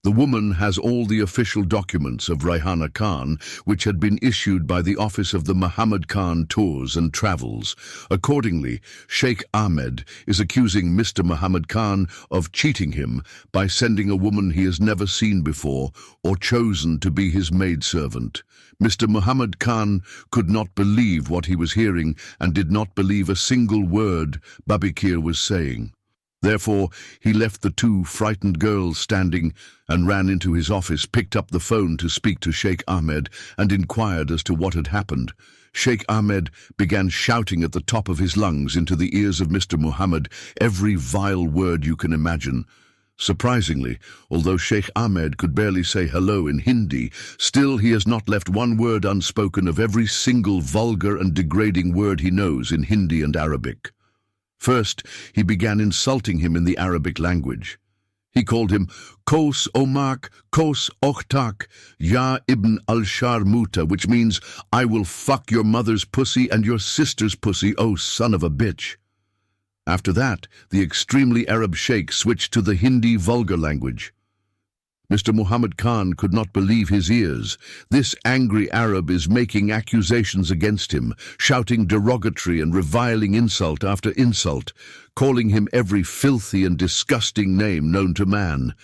Speaker 1: The woman has all the official documents of Raihana Khan, which had been issued by the Office of the Muhammad Khan Tours and Travels. Accordingly, Sheikh Ahmed is accusing Mr. Muhammad Khan of cheating him by sending a woman he has never seen before or chosen to be his maidservant. Mr. Muhammad Khan could not believe what he was hearing and did not believe a single word Babakir was saying. Therefore, he left the two frightened girls standing and ran into his office, picked up the phone to speak to Sheikh Ahmed, and inquired as to what had happened. Sheikh Ahmed began shouting at the top of his lungs into the ears of Mr. Muhammad every vile word you can imagine. Surprisingly, although Sheikh Ahmed could barely say hello in Hindi, still he has not left one word unspoken of every single vulgar and degrading word he knows in Hindi and Arabic. First, he began insulting him in the Arabic language. He called him Kos Omak, Kos Okhtak, Ya Ibn al-Sharmuta, which means, I will fuck your mother's pussy and your sister's pussy, oh son of a bitch. After that, the extremely Arab sheikh switched to the Hindi vulgar language. Mr. Muhammad Khan could not believe his ears. This angry Arab is making accusations against him, shouting derogatory and reviling insult after insult, calling him every filthy and disgusting name known to man.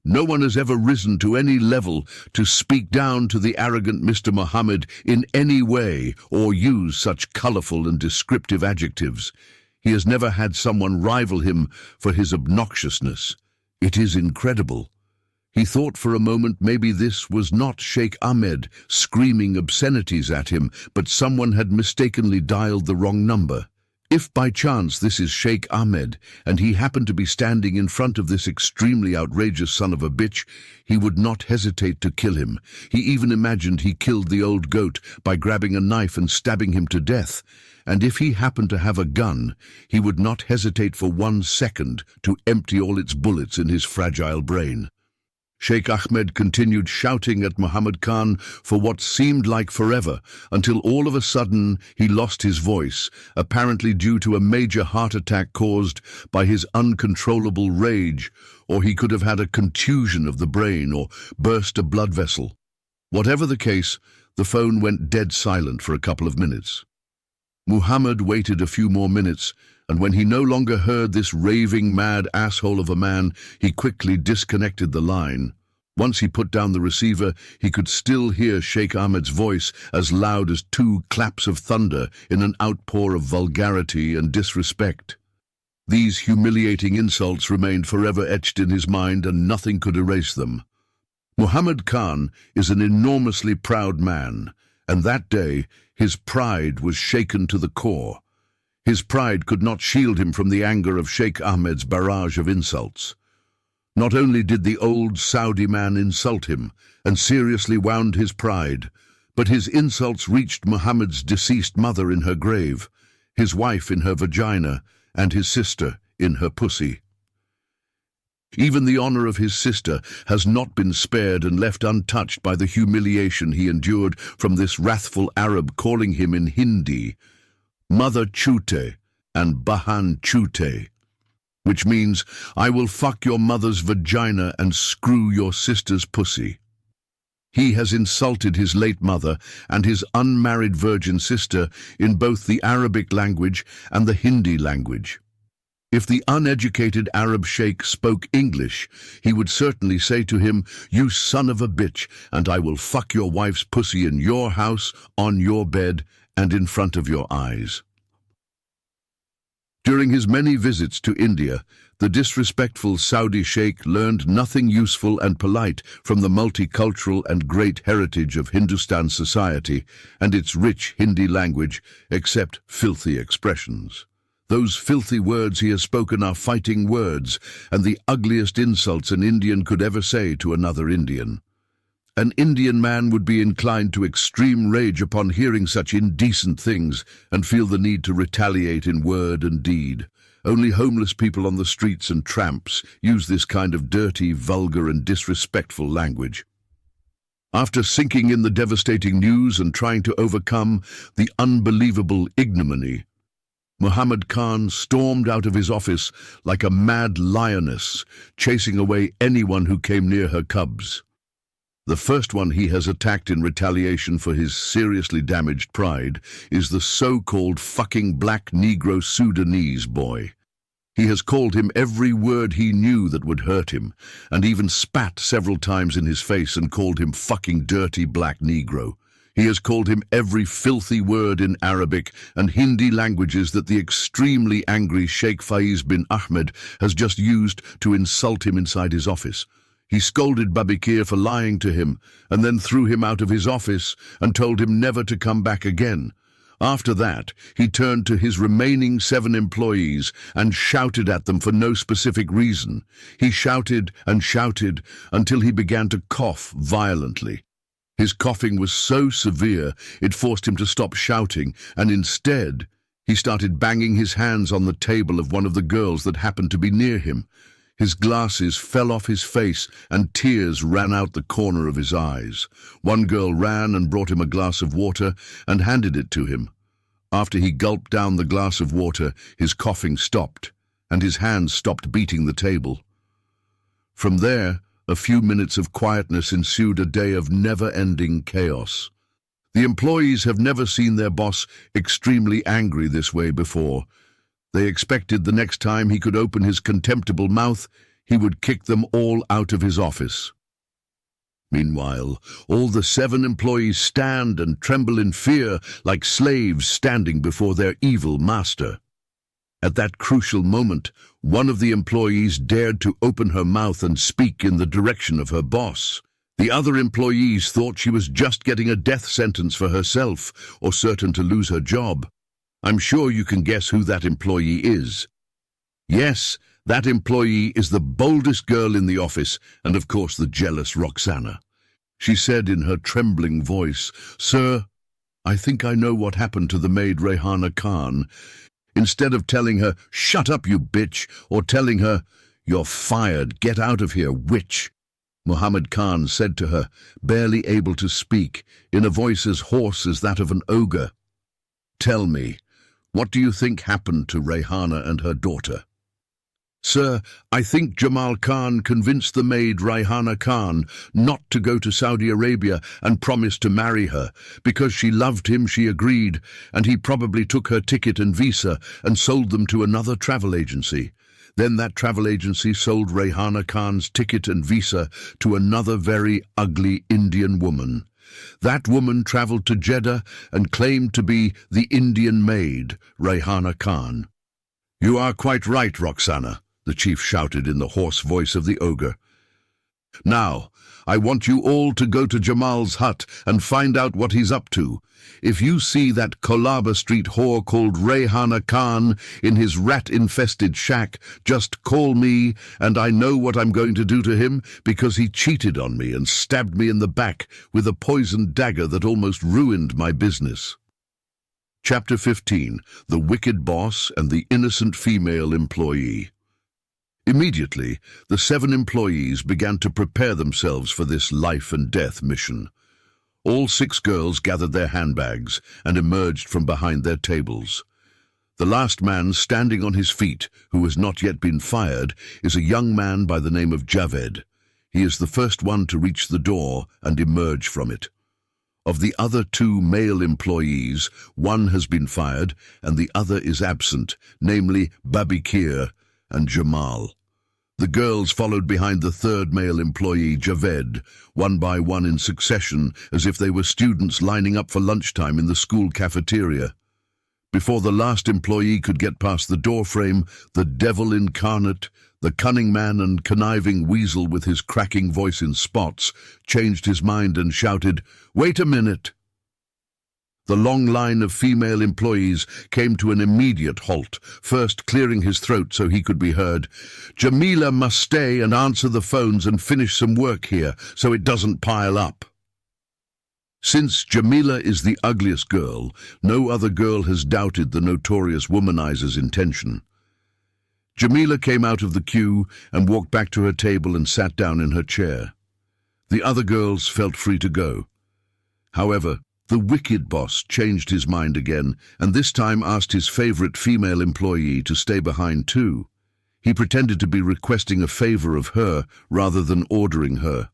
Speaker 1: No one has ever risen to any level to speak down to the arrogant Mr. Muhammad in any way or use such colorful and descriptive adjectives. He has never had someone rival him for his obnoxiousness. It is incredible. He thought for a moment maybe this was not Sheikh Ahmed screaming obscenities at him, but someone had mistakenly dialed the wrong number. If by chance this is Sheikh Ahmed, and he happened to be standing in front of this extremely outrageous son of a bitch, he would not hesitate to kill him. He even imagined he killed the old goat by grabbing a knife and stabbing him to death. And if he happened to have a gun, he would not hesitate for 1 second to empty all its bullets in his fragile brain. Sheikh Ahmed continued shouting at Muhammad Khan for what seemed like forever, until all of a sudden he lost his voice, apparently due to a major heart attack caused by his uncontrollable rage, or he could have had a contusion of the brain or burst a blood vessel. Whatever the case, the phone went dead silent for a couple of minutes. Muhammad waited a few more minutes, and when he no longer heard this raving mad asshole of a man, he quickly disconnected the line. Once he put down the receiver, he could still hear Sheikh Ahmed's voice as loud as 2 claps of thunder in an outpour of vulgarity and disrespect. These humiliating insults remained forever etched in his mind, and nothing could erase them. Muhammad Khan is an enormously proud man, and that day his pride was shaken to the core. His pride could not shield him from the anger of Sheikh Ahmed's barrage of insults. Not only did the old Saudi man insult him and seriously wound his pride, but his insults reached Muhammad's deceased mother in her grave, his wife in her vagina, and his sister in her pussy. Even the honor of his sister has not been spared and left untouched by the humiliation he endured from this wrathful Arab calling him in Hindi Mother Chute and Bahan Chute, which means, I will fuck your mother's vagina and screw your sister's pussy. He has insulted his late mother and his unmarried virgin sister in both the Arabic language and the Hindi language. If the uneducated Arab sheikh spoke English, he would certainly say to him, you son of a bitch, and I will fuck your wife's pussy in your house, on your bed, and in front of your eyes. During his many visits to India, the disrespectful Saudi sheikh learned nothing useful and polite from the multicultural and great heritage of Hindustan society and its rich Hindi language, except filthy expressions. Those filthy words he has spoken are fighting words, and the ugliest insults an Indian could ever say to another Indian. An Indian man would be inclined to extreme rage upon hearing such indecent things and feel the need to retaliate in word and deed. Only homeless people on the streets and tramps use this kind of dirty, vulgar and disrespectful language. After sinking in the devastating news and trying to overcome the unbelievable ignominy, Muhammad Khan stormed out of his office like a mad lioness, chasing away anyone who came near her cubs. The first one he has attacked in retaliation for his seriously damaged pride is the so-called fucking black Negro Sudanese boy. He has called him every word he knew that would hurt him, and even spat several times in his face and called him fucking dirty black Negro. He has called him every filthy word in Arabic and Hindi languages that the extremely angry Sheikh Faiz bin Ahmed has just used to insult him inside his office. He scolded Babikir for lying to him and then threw him out of his office and told him never to come back again. After that, he turned to his remaining 7 employees and shouted at them for no specific reason. He shouted and shouted until he began to cough violently. His coughing was so severe it forced him to stop shouting, and instead, he started banging his hands on the table of one of the girls that happened to be near him. His glasses fell off his face and tears ran out the corner of his eyes. One girl ran and brought him a glass of water and handed it to him. After he gulped down the glass of water, his coughing stopped, and his hands stopped beating the table. From there, A few minutes of quietness ensued, a day of never-ending chaos. The employees have never seen their boss extremely angry this way before. They expected the next time he could open his contemptible mouth, he would kick them all out of his office. Meanwhile, all the 7 employees stand and tremble in fear like slaves standing before their evil master. At that crucial moment, one of the employees dared to open her mouth and speak in the direction of her boss. The other employees thought she was just getting a death sentence for herself or certain to lose her job. I'm sure you can guess who that employee is. Yes, that employee is the boldest girl in the office and, of course, the jealous Roxana. She said in her trembling voice, "Sir, I think I know what happened to the maid Rayhana Khan." Instead of telling her, "Shut up, you bitch," or telling her, "You're fired, get out of here, witch," Muhammad Khan said to her, barely able to speak, in a voice as hoarse as that of an ogre, "Tell me, what do you think happened to Rayhana and her daughter?" "Sir, I think Jamal Khan convinced the maid Rayhana Khan not to go to Saudi Arabia and promised to marry her. Because she loved him, she agreed, and he probably took her ticket and visa and sold them to another travel agency. Then that travel agency sold Rayhana Khan's ticket and visa to another very ugly Indian woman. That woman traveled to Jeddah and claimed to be the Indian maid, Rayhana Khan." "You are quite right, Roxana," the chief shouted in the hoarse voice of the ogre. "Now, I want you all to go to Jamal's hut and find out what he's up to. If you see that Colaba Street whore called Rayhana Khan in his rat-infested shack, just call me, and I know what I'm going to do to him, because he cheated on me and stabbed me in the back with a poisoned dagger that almost ruined my business." Chapter 15. The Wicked Boss and the Innocent Female Employee. Immediately, the 7 employees began to prepare themselves for this life-and-death mission. All 6 girls gathered their handbags and emerged from behind their tables. The last man standing on his feet, who has not yet been fired, is a young man by the name of Javed. He is the first one to reach the door and emerge from it. Of the other 2 male employees, one has been fired and the other is absent, namely Babikir and Jamal. The girls followed behind the 3rd male employee, Javed, one by one in succession, as if they were students lining up for lunchtime in the school cafeteria. Before the last employee could get past the doorframe, the devil incarnate, the cunning man and conniving weasel with his cracking voice in spots, changed his mind and shouted, "Wait a minute!" The long line of female employees came to an immediate halt, first clearing his throat so he could be heard. "Jamila must stay and answer the phones and finish some work here, so it doesn't pile up." Since Jamila is the ugliest girl, no other girl has doubted the notorious womanizer's intention. Jamila came out of the queue and walked back to her table and sat down in her chair. The other girls felt free to go. However, the wicked boss changed his mind again, and this time asked his favorite female employee to stay behind too. He pretended to be requesting a favor of her rather than ordering her.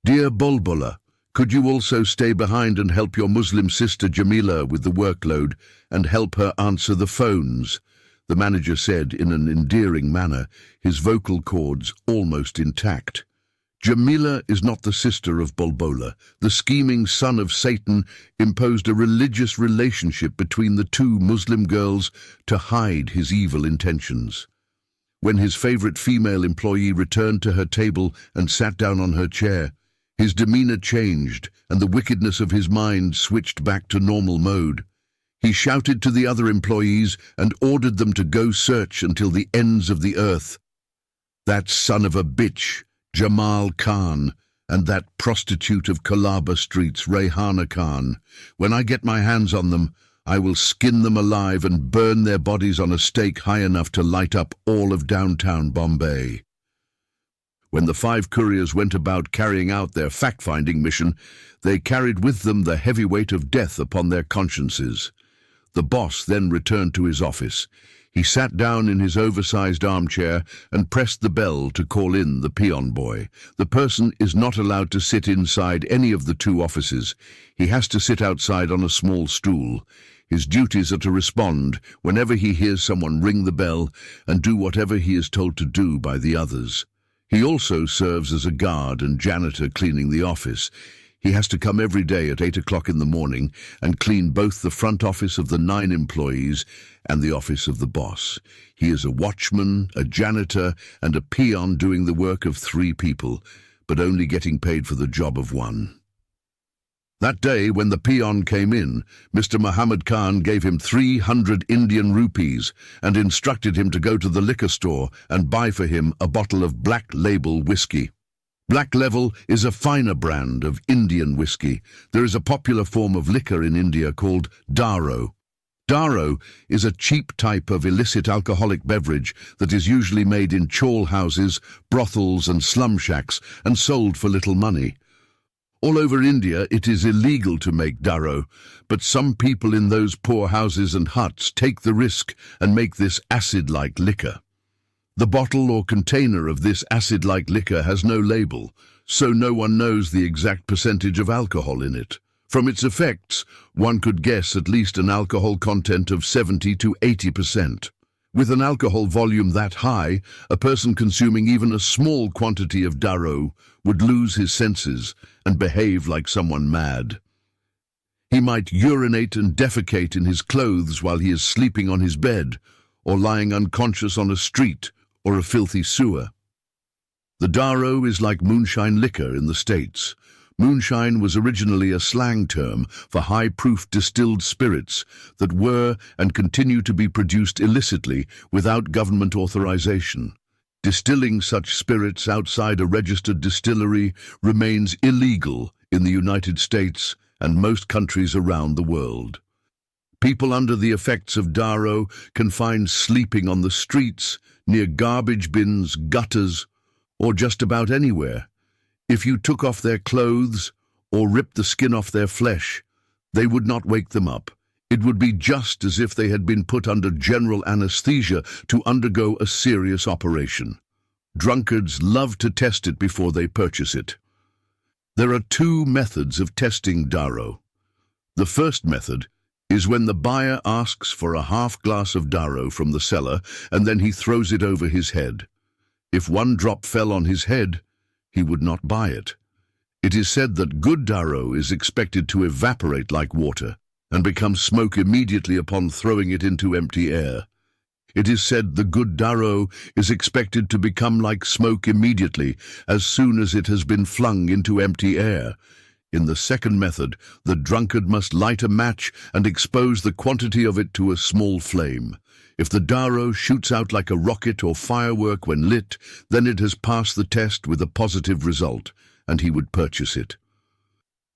Speaker 1: "Dear Bulbula, could you also stay behind and help your Muslim sister Jamila with the workload and help her answer the phones?" the manager said in an endearing manner, his vocal cords almost intact. Jamila is not the sister of Bulbula. The scheming son of Satan imposed a religious relationship between the 2 Muslim girls to hide his evil intentions. When his favorite female employee returned to her table and sat down on her chair, his demeanor changed and the wickedness of his mind switched back to normal mode. He shouted to the other employees and ordered them to go search until the ends of the earth. That son of a bitch, Jamal Khan, and that prostitute of Colaba Streets, Rayhana Khan. When I get my hands on them, I will skin them alive and burn their bodies on a stake high enough to light up all of downtown Bombay. When the 5 couriers went about carrying out their fact-finding mission, they carried with them the heavy weight of death upon their consciences. The boss then returned to his office. He sat down in his oversized armchair and pressed the bell to call in the peon boy. The person is not allowed to sit inside any of the two offices. He has to sit outside on a small stool. His duties are to respond whenever he hears someone ring the bell and do whatever he is told to do by the others. He also serves as a guard and janitor cleaning the office. He has to come every day at 8 o'clock in the morning and clean both the front office of the 9 employees and the office of the boss. He is a watchman, a janitor, and a peon doing the work of 3 people, but only getting paid for the job of 1. That day, when the peon came in, Mr. Muhammad Khan gave him 300 Indian rupees and instructed him to go to the liquor store and buy for him a bottle of Black Label whiskey. Black Label is a finer brand of Indian whiskey. There is a popular form of liquor in India called Daro. Daro is a cheap type of illicit alcoholic beverage that is usually made in chawl houses, brothels and slum shacks and sold for little money. All over India it is illegal to make Daro, but some people in those poor houses and huts take the risk and make this acid-like liquor. The bottle or container of this acid-like liquor has no label, so no one knows the exact percentage of alcohol in it. From its effects, one could guess at least an alcohol content of 70 to 80%. With an alcohol volume that high, a person consuming even a small quantity of Daro would lose his senses and behave like someone mad. He might urinate and defecate in his clothes while he is sleeping on his bed, or lying unconscious on a street or a filthy sewer. The Daro is like moonshine liquor in the States. Moonshine was originally a slang term for high-proof distilled spirits that were and continue to be produced illicitly without government authorization. Distilling such spirits outside a registered distillery remains illegal in the United States and most countries around the world. People under the effects of Daro can find sleeping on the streets, near garbage bins, gutters, or just about anywhere. If you took off their clothes or ripped the skin off their flesh, they would not wake them up. It would be just as if they had been put under general anesthesia to undergo a serious operation. Drunkards love to test it before they purchase it. There are 2 methods of testing Daro. The first method is when the buyer asks for a half glass of Daro from the seller and then he throws it over his head. If 1 drop fell on his head, he would not buy it. It is said that good Daro is expected to evaporate like water and become smoke immediately upon throwing it into empty air. It is said the good Daro is expected to become like smoke immediately as soon as it has been flung into empty air. In the second method, the drunkard must light a match and expose the quantity of it to a small flame. If the Daro shoots out like a rocket or firework when lit, then it has passed the test with a positive result, and he would purchase it.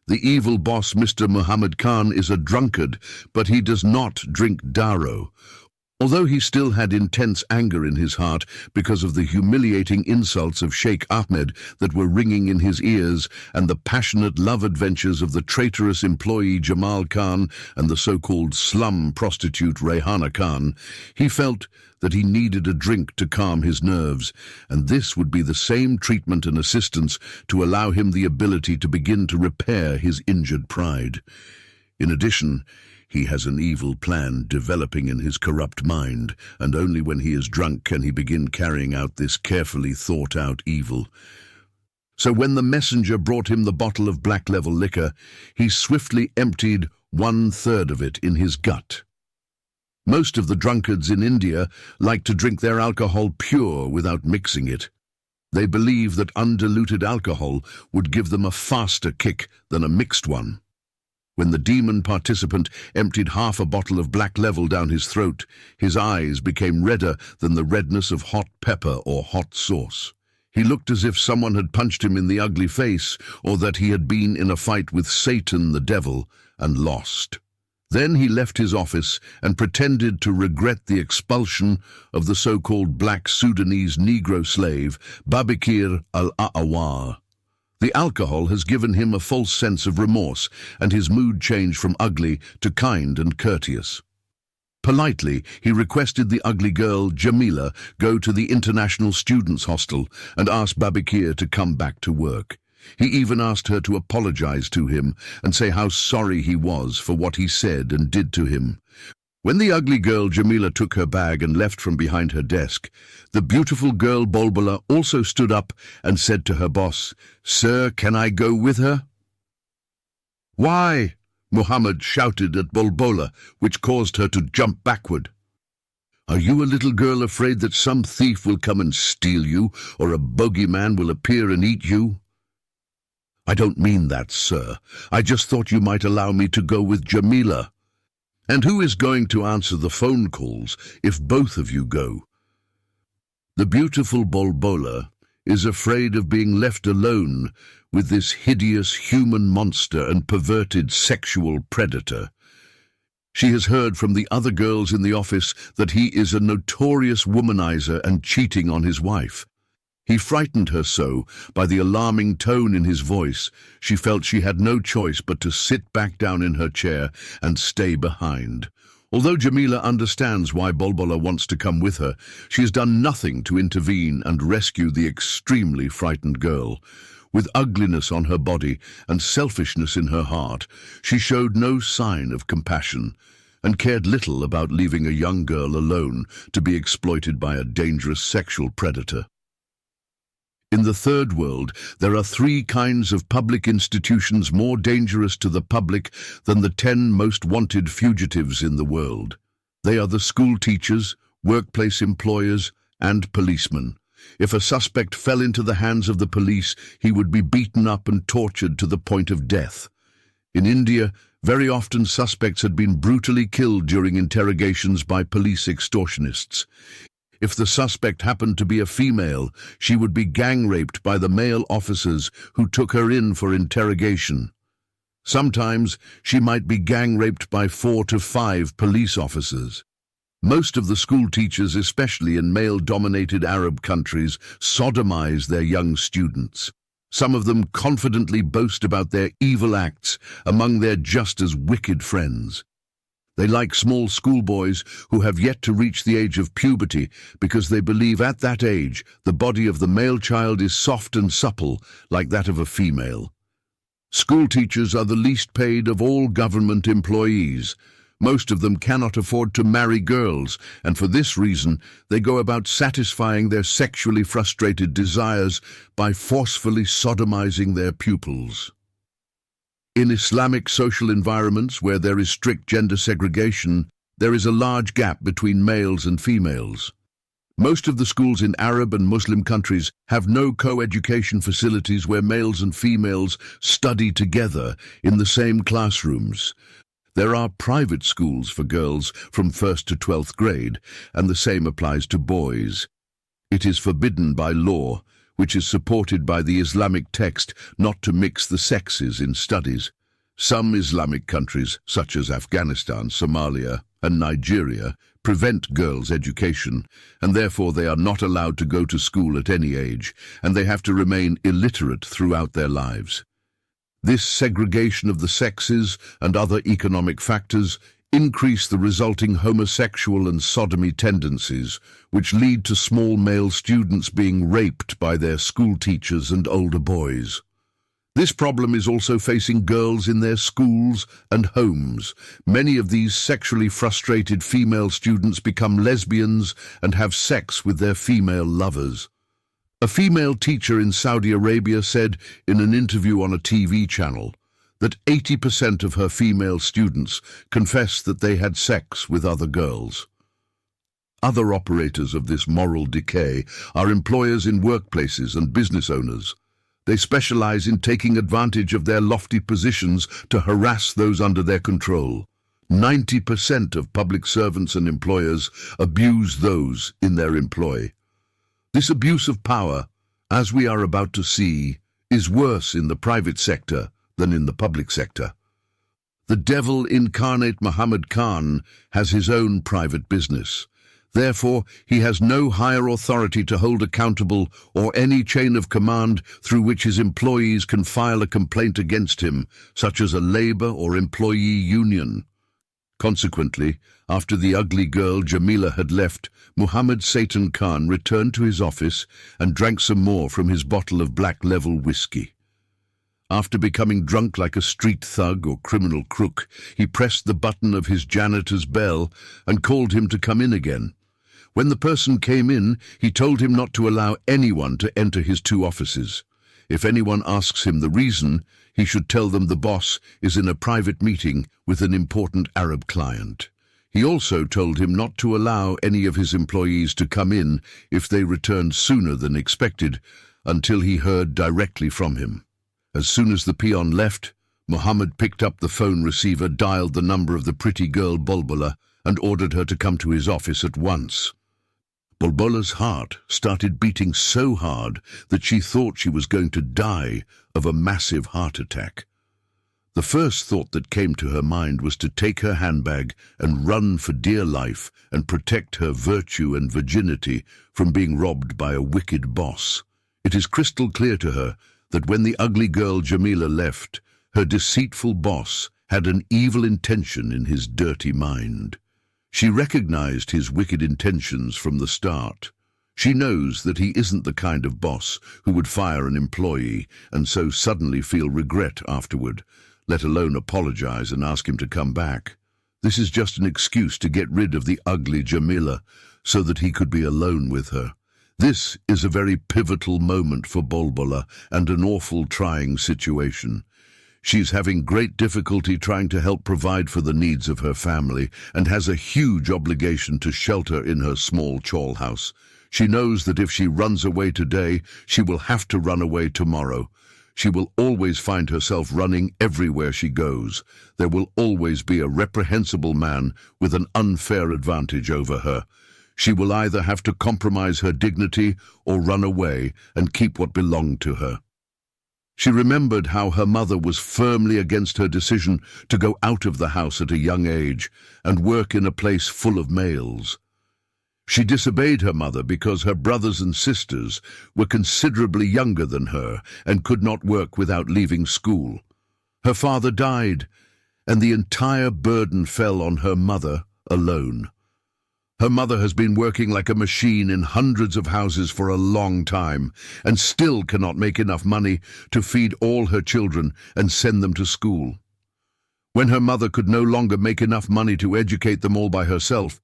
Speaker 1: The evil boss, Mr. Muhammad Khan, is a drunkard, but he does not drink Daro. Although he still had intense anger in his heart because of the humiliating insults of Sheikh Ahmed that were ringing in his ears and the passionate love adventures of the traitorous employee Jamal Khan and the so-called slum prostitute Rehana Khan, he felt that he needed a drink to calm his nerves, and this would be the same treatment and assistance to allow him the ability to begin to repair his injured pride. In addition, he has an evil plan developing in his corrupt mind, and only when he is drunk can he begin carrying out this carefully thought-out evil. So when the messenger brought him the bottle of Black Label liquor, he swiftly emptied 1/3 of it in his gut. Most of the drunkards in India like to drink their alcohol pure without mixing it. They believe that undiluted alcohol would give them a faster kick than a mixed one. When the demon participant emptied half a bottle of Black Label down his throat, his eyes became redder than the redness of hot pepper or hot sauce. He looked as if someone had punched him in the ugly face, or that he had been in a fight with Satan the devil and lost. Then he left his office and pretended to regret the expulsion of the so-called black Sudanese Negro slave, Babakir al-Awar. The alcohol has given him a false sense of remorse, and his mood changed from ugly to kind and courteous. Politely, he requested the ugly girl, Jamila, go to the International Students' Hostel and ask Babakir to come back to work. He even asked her to apologize to him and say how sorry he was for what he said and did to him. When the ugly girl Jamila took her bag and left from behind her desk, the beautiful girl Bulbula also stood up and said to her boss, "Sir, can I go with her?" "Why?" Muhammad shouted at Bulbula, which caused her to jump backward. "Are you a little girl afraid that some thief will come and steal you, or a bogeyman will appear and eat you?" "I don't mean that, sir. I just thought you might allow me to go with Jamila." "And who is going to answer the phone calls if both of you go?" The beautiful Bulbula is afraid of being left alone with this hideous human monster and perverted sexual predator. She has heard from the other girls in the office that he is a notorious womanizer and cheating on his wife. He frightened her so by the alarming tone in his voice, she felt she had no choice but to sit back down in her chair and stay behind. Although Jamila understands why Bulbula wants to come with her, she has done nothing to intervene and rescue the extremely frightened girl. With ugliness on her body and selfishness in her heart, she showed no sign of compassion and cared little about leaving a young girl alone to be exploited by a dangerous sexual predator. In the third world, there are 3 kinds of public institutions more dangerous to the public than the 10 most wanted fugitives in the world. They are the school teachers, workplace employers, and policemen. If a suspect fell into the hands of the police, he would be beaten up and tortured to the point of death. In India, very often suspects had been brutally killed during interrogations by police extortionists. If the suspect happened to be a female, she would be gang-raped by the male officers who took her in for interrogation. Sometimes she might be gang-raped by 4 to 5 police officers. Most of the school teachers, especially in male-dominated Arab countries, sodomize their young students. Some of them confidently boast about their evil acts among their just as wicked friends. They like small schoolboys who have yet to reach the age of puberty because they believe at that age the body of the male child is soft and supple like that of a female. School teachers are the least paid of all government employees. Most of them cannot afford to marry girls, and for this reason they go about satisfying their sexually frustrated desires by forcefully sodomizing their pupils. In Islamic social environments where there is strict gender segregation, there is a large gap between males and females. Most of the schools in Arab and Muslim countries have no co-education facilities where males and females study together in the same classrooms. There are private schools for girls from 1st to 12th grade, and the same applies to boys. It is forbidden by law, which is supported by the Islamic text, not to mix the sexes in studies. Some Islamic countries, such as Afghanistan, Somalia, and Nigeria, prevent girls' education, and therefore they are not allowed to go to school at any age, and they have to remain illiterate throughout their lives. This segregation of the sexes and other economic factors increase the resulting homosexual and sodomy tendencies, which lead to small male students being raped by their school teachers and older boys. This problem is also facing girls in their schools and homes. Many of these sexually frustrated female students become lesbians and have sex with their female lovers. A female teacher in Saudi Arabia said in an interview on a TV channel that 80% of her female students confessed that they had sex with other girls. Other operators of this moral decay are employers in workplaces and business owners. They specialize in taking advantage of their lofty positions to harass those under their control. 90% of public servants and employers abuse those in their employ. This abuse of power, as we are about to see, is worse in the private sector than in the public sector. The devil incarnate Muhammad Khan has his own private business. Therefore, he has no higher authority to hold accountable or any chain of command through which his employees can file a complaint against him, such as a labor or employee union. Consequently, After the ugly girl Jamila had left, Muhammad Satan Khan returned to his office and drank some more from his bottle of Black Level whiskey. After becoming drunk like a street thug or criminal crook, he pressed the button of his janitor's bell and called him to come in again. When the person came in, he told him not to allow anyone to enter his 2 offices. If anyone asks him the reason, he should tell them the boss is in a private meeting with an important Arab client. He also told him not to allow any of his employees to come in if they returned sooner than expected, until he heard directly from him. As soon as the peon left, Muhammad picked up the phone receiver, dialed the number of the pretty girl Bulbula, and ordered her to come to his office at once. Bulbula's heart started beating so hard that she thought she was going to die of a massive heart attack. The first thought that came to her mind was to take her handbag and run for dear life and protect her virtue and virginity from being robbed by a wicked boss. It is crystal clear to her that when the ugly girl Jamila left, her deceitful boss had an evil intention in his dirty mind. She recognized his wicked intentions from the start. She knows that he isn't the kind of boss who would fire an employee and so suddenly feel regret afterward, let alone apologize and ask him to come back. This is just an excuse to get rid of the ugly Jamila so that he could be alone with her. This is a very pivotal moment for Bulbula and an awful trying situation. She's having great difficulty trying to help provide for the needs of her family and has a huge obligation to shelter in her small chawl house. She knows that if she runs away today, she will have to run away tomorrow. She will always find herself running everywhere she goes. There will always be a reprehensible man with an unfair advantage over her. She will either have to compromise her dignity or run away and keep what belonged to her. She remembered how her mother was firmly against her decision to go out of the house at a young age and work in a place full of males. She disobeyed her mother because her brothers and sisters were considerably younger than her and could not work without leaving school. Her father died, and the entire burden fell on her mother alone. Her mother has been working like a machine in hundreds of houses for a long time and still cannot make enough money to feed all her children and send them to school. When her mother could no longer make enough money to educate them all by herself,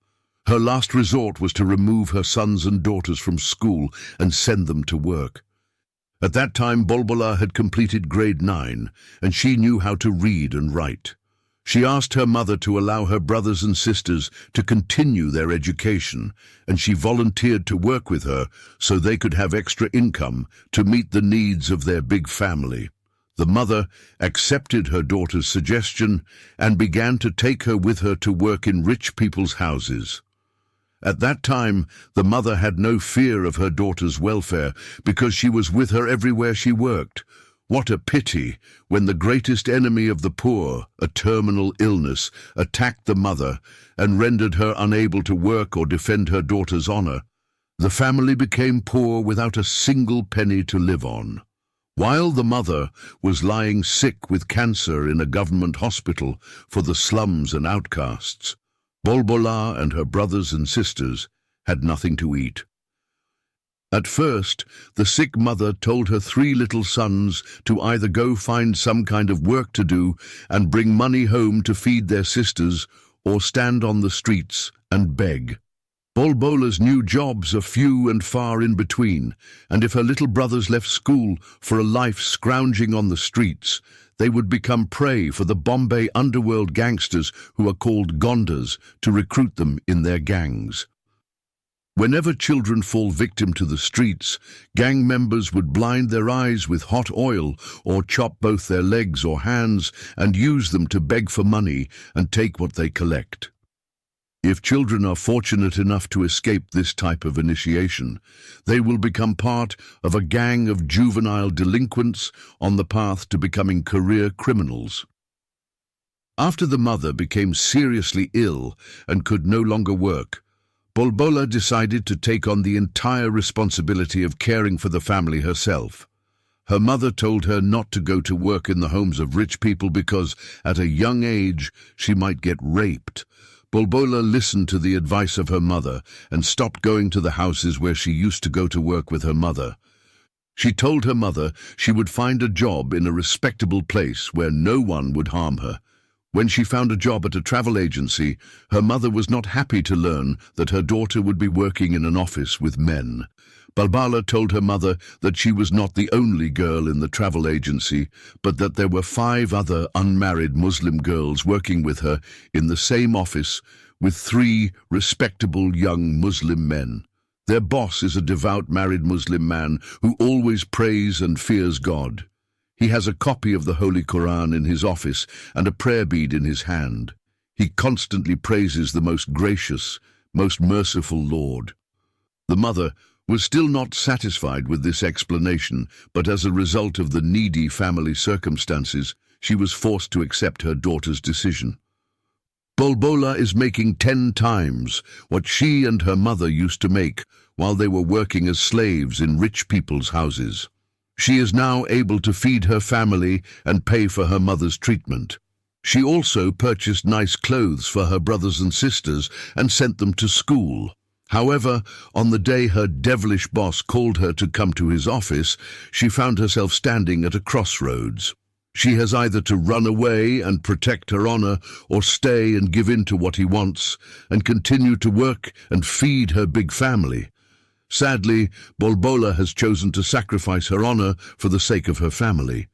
Speaker 1: her last resort was to remove her sons and daughters from school and send them to work. At that time, Bulbula had completed grade 9, and she knew how to read and write. She asked her mother to allow her brothers and sisters to continue their education, and she volunteered to work with her so they could have extra income to meet the needs of their big family. The mother accepted her daughter's suggestion and began to take her with her to work in rich people's houses. At that time, the mother had no fear of her daughter's welfare because she was with her everywhere she worked. What a pity when the greatest enemy of the poor, a terminal illness, attacked the mother and rendered her unable to work or defend her daughter's honor. The family became poor without a single penny to live on. While the mother was lying sick with cancer in a government hospital for the slums and outcasts, Bulbula and her brothers and sisters had nothing to eat. At first, the sick mother told her 3 little sons to either go find some kind of work to do and bring money home to feed their sisters, or stand on the streets and beg. Bulbula's new jobs are few and far in between, and if her little brothers left school for a life scrounging on the streets, they would become prey for the Bombay underworld gangsters who are called Gondas to recruit them in their gangs. Whenever children fall victim to the streets, gang members would blind their eyes with hot oil or chop both their legs or hands and use them to beg for money and take what they collect. If children are fortunate enough to escape this type of initiation, they will become part of a gang of juvenile delinquents on the path to becoming career criminals. After the mother became seriously ill and could no longer work, Bulbula decided to take on the entire responsibility of caring for the family herself. Her mother told her not to go to work in the homes of rich people because, at a young age, she might get raped. Bolbola listened to the advice of her mother and stopped going to the houses where she used to go to work with her mother. She told her mother she would find a job in a respectable place where no one would harm her. When she found a job at a travel agency, her mother was not happy to learn that her daughter would be working in an office with men. Bolbola told her mother that she was not the only girl in the travel agency, but that there were 5 other unmarried Muslim girls working with her in the same office with 3 respectable young Muslim men. Their boss is a devout married Muslim man who always prays and fears God. He has a copy of the Holy Quran in his office and a prayer bead in his hand. He constantly praises the most gracious, most merciful Lord. The mother was still not satisfied with this explanation, but as a result of the needy family circumstances, she was forced to accept her daughter's decision. Bolbola is making 10 times what she and her mother used to make while they were working as slaves in rich people's houses. She is now able to feed her family and pay for her mother's treatment. She also purchased nice clothes for her brothers and sisters and sent them to school. However, on the day her devilish boss called her to come to his office, she found herself standing at a crossroads. She has either to run away and protect her honor or stay and give in to what he wants and continue to work and feed her big family. Sadly, Bolbola has chosen to sacrifice her honor for the sake of her family.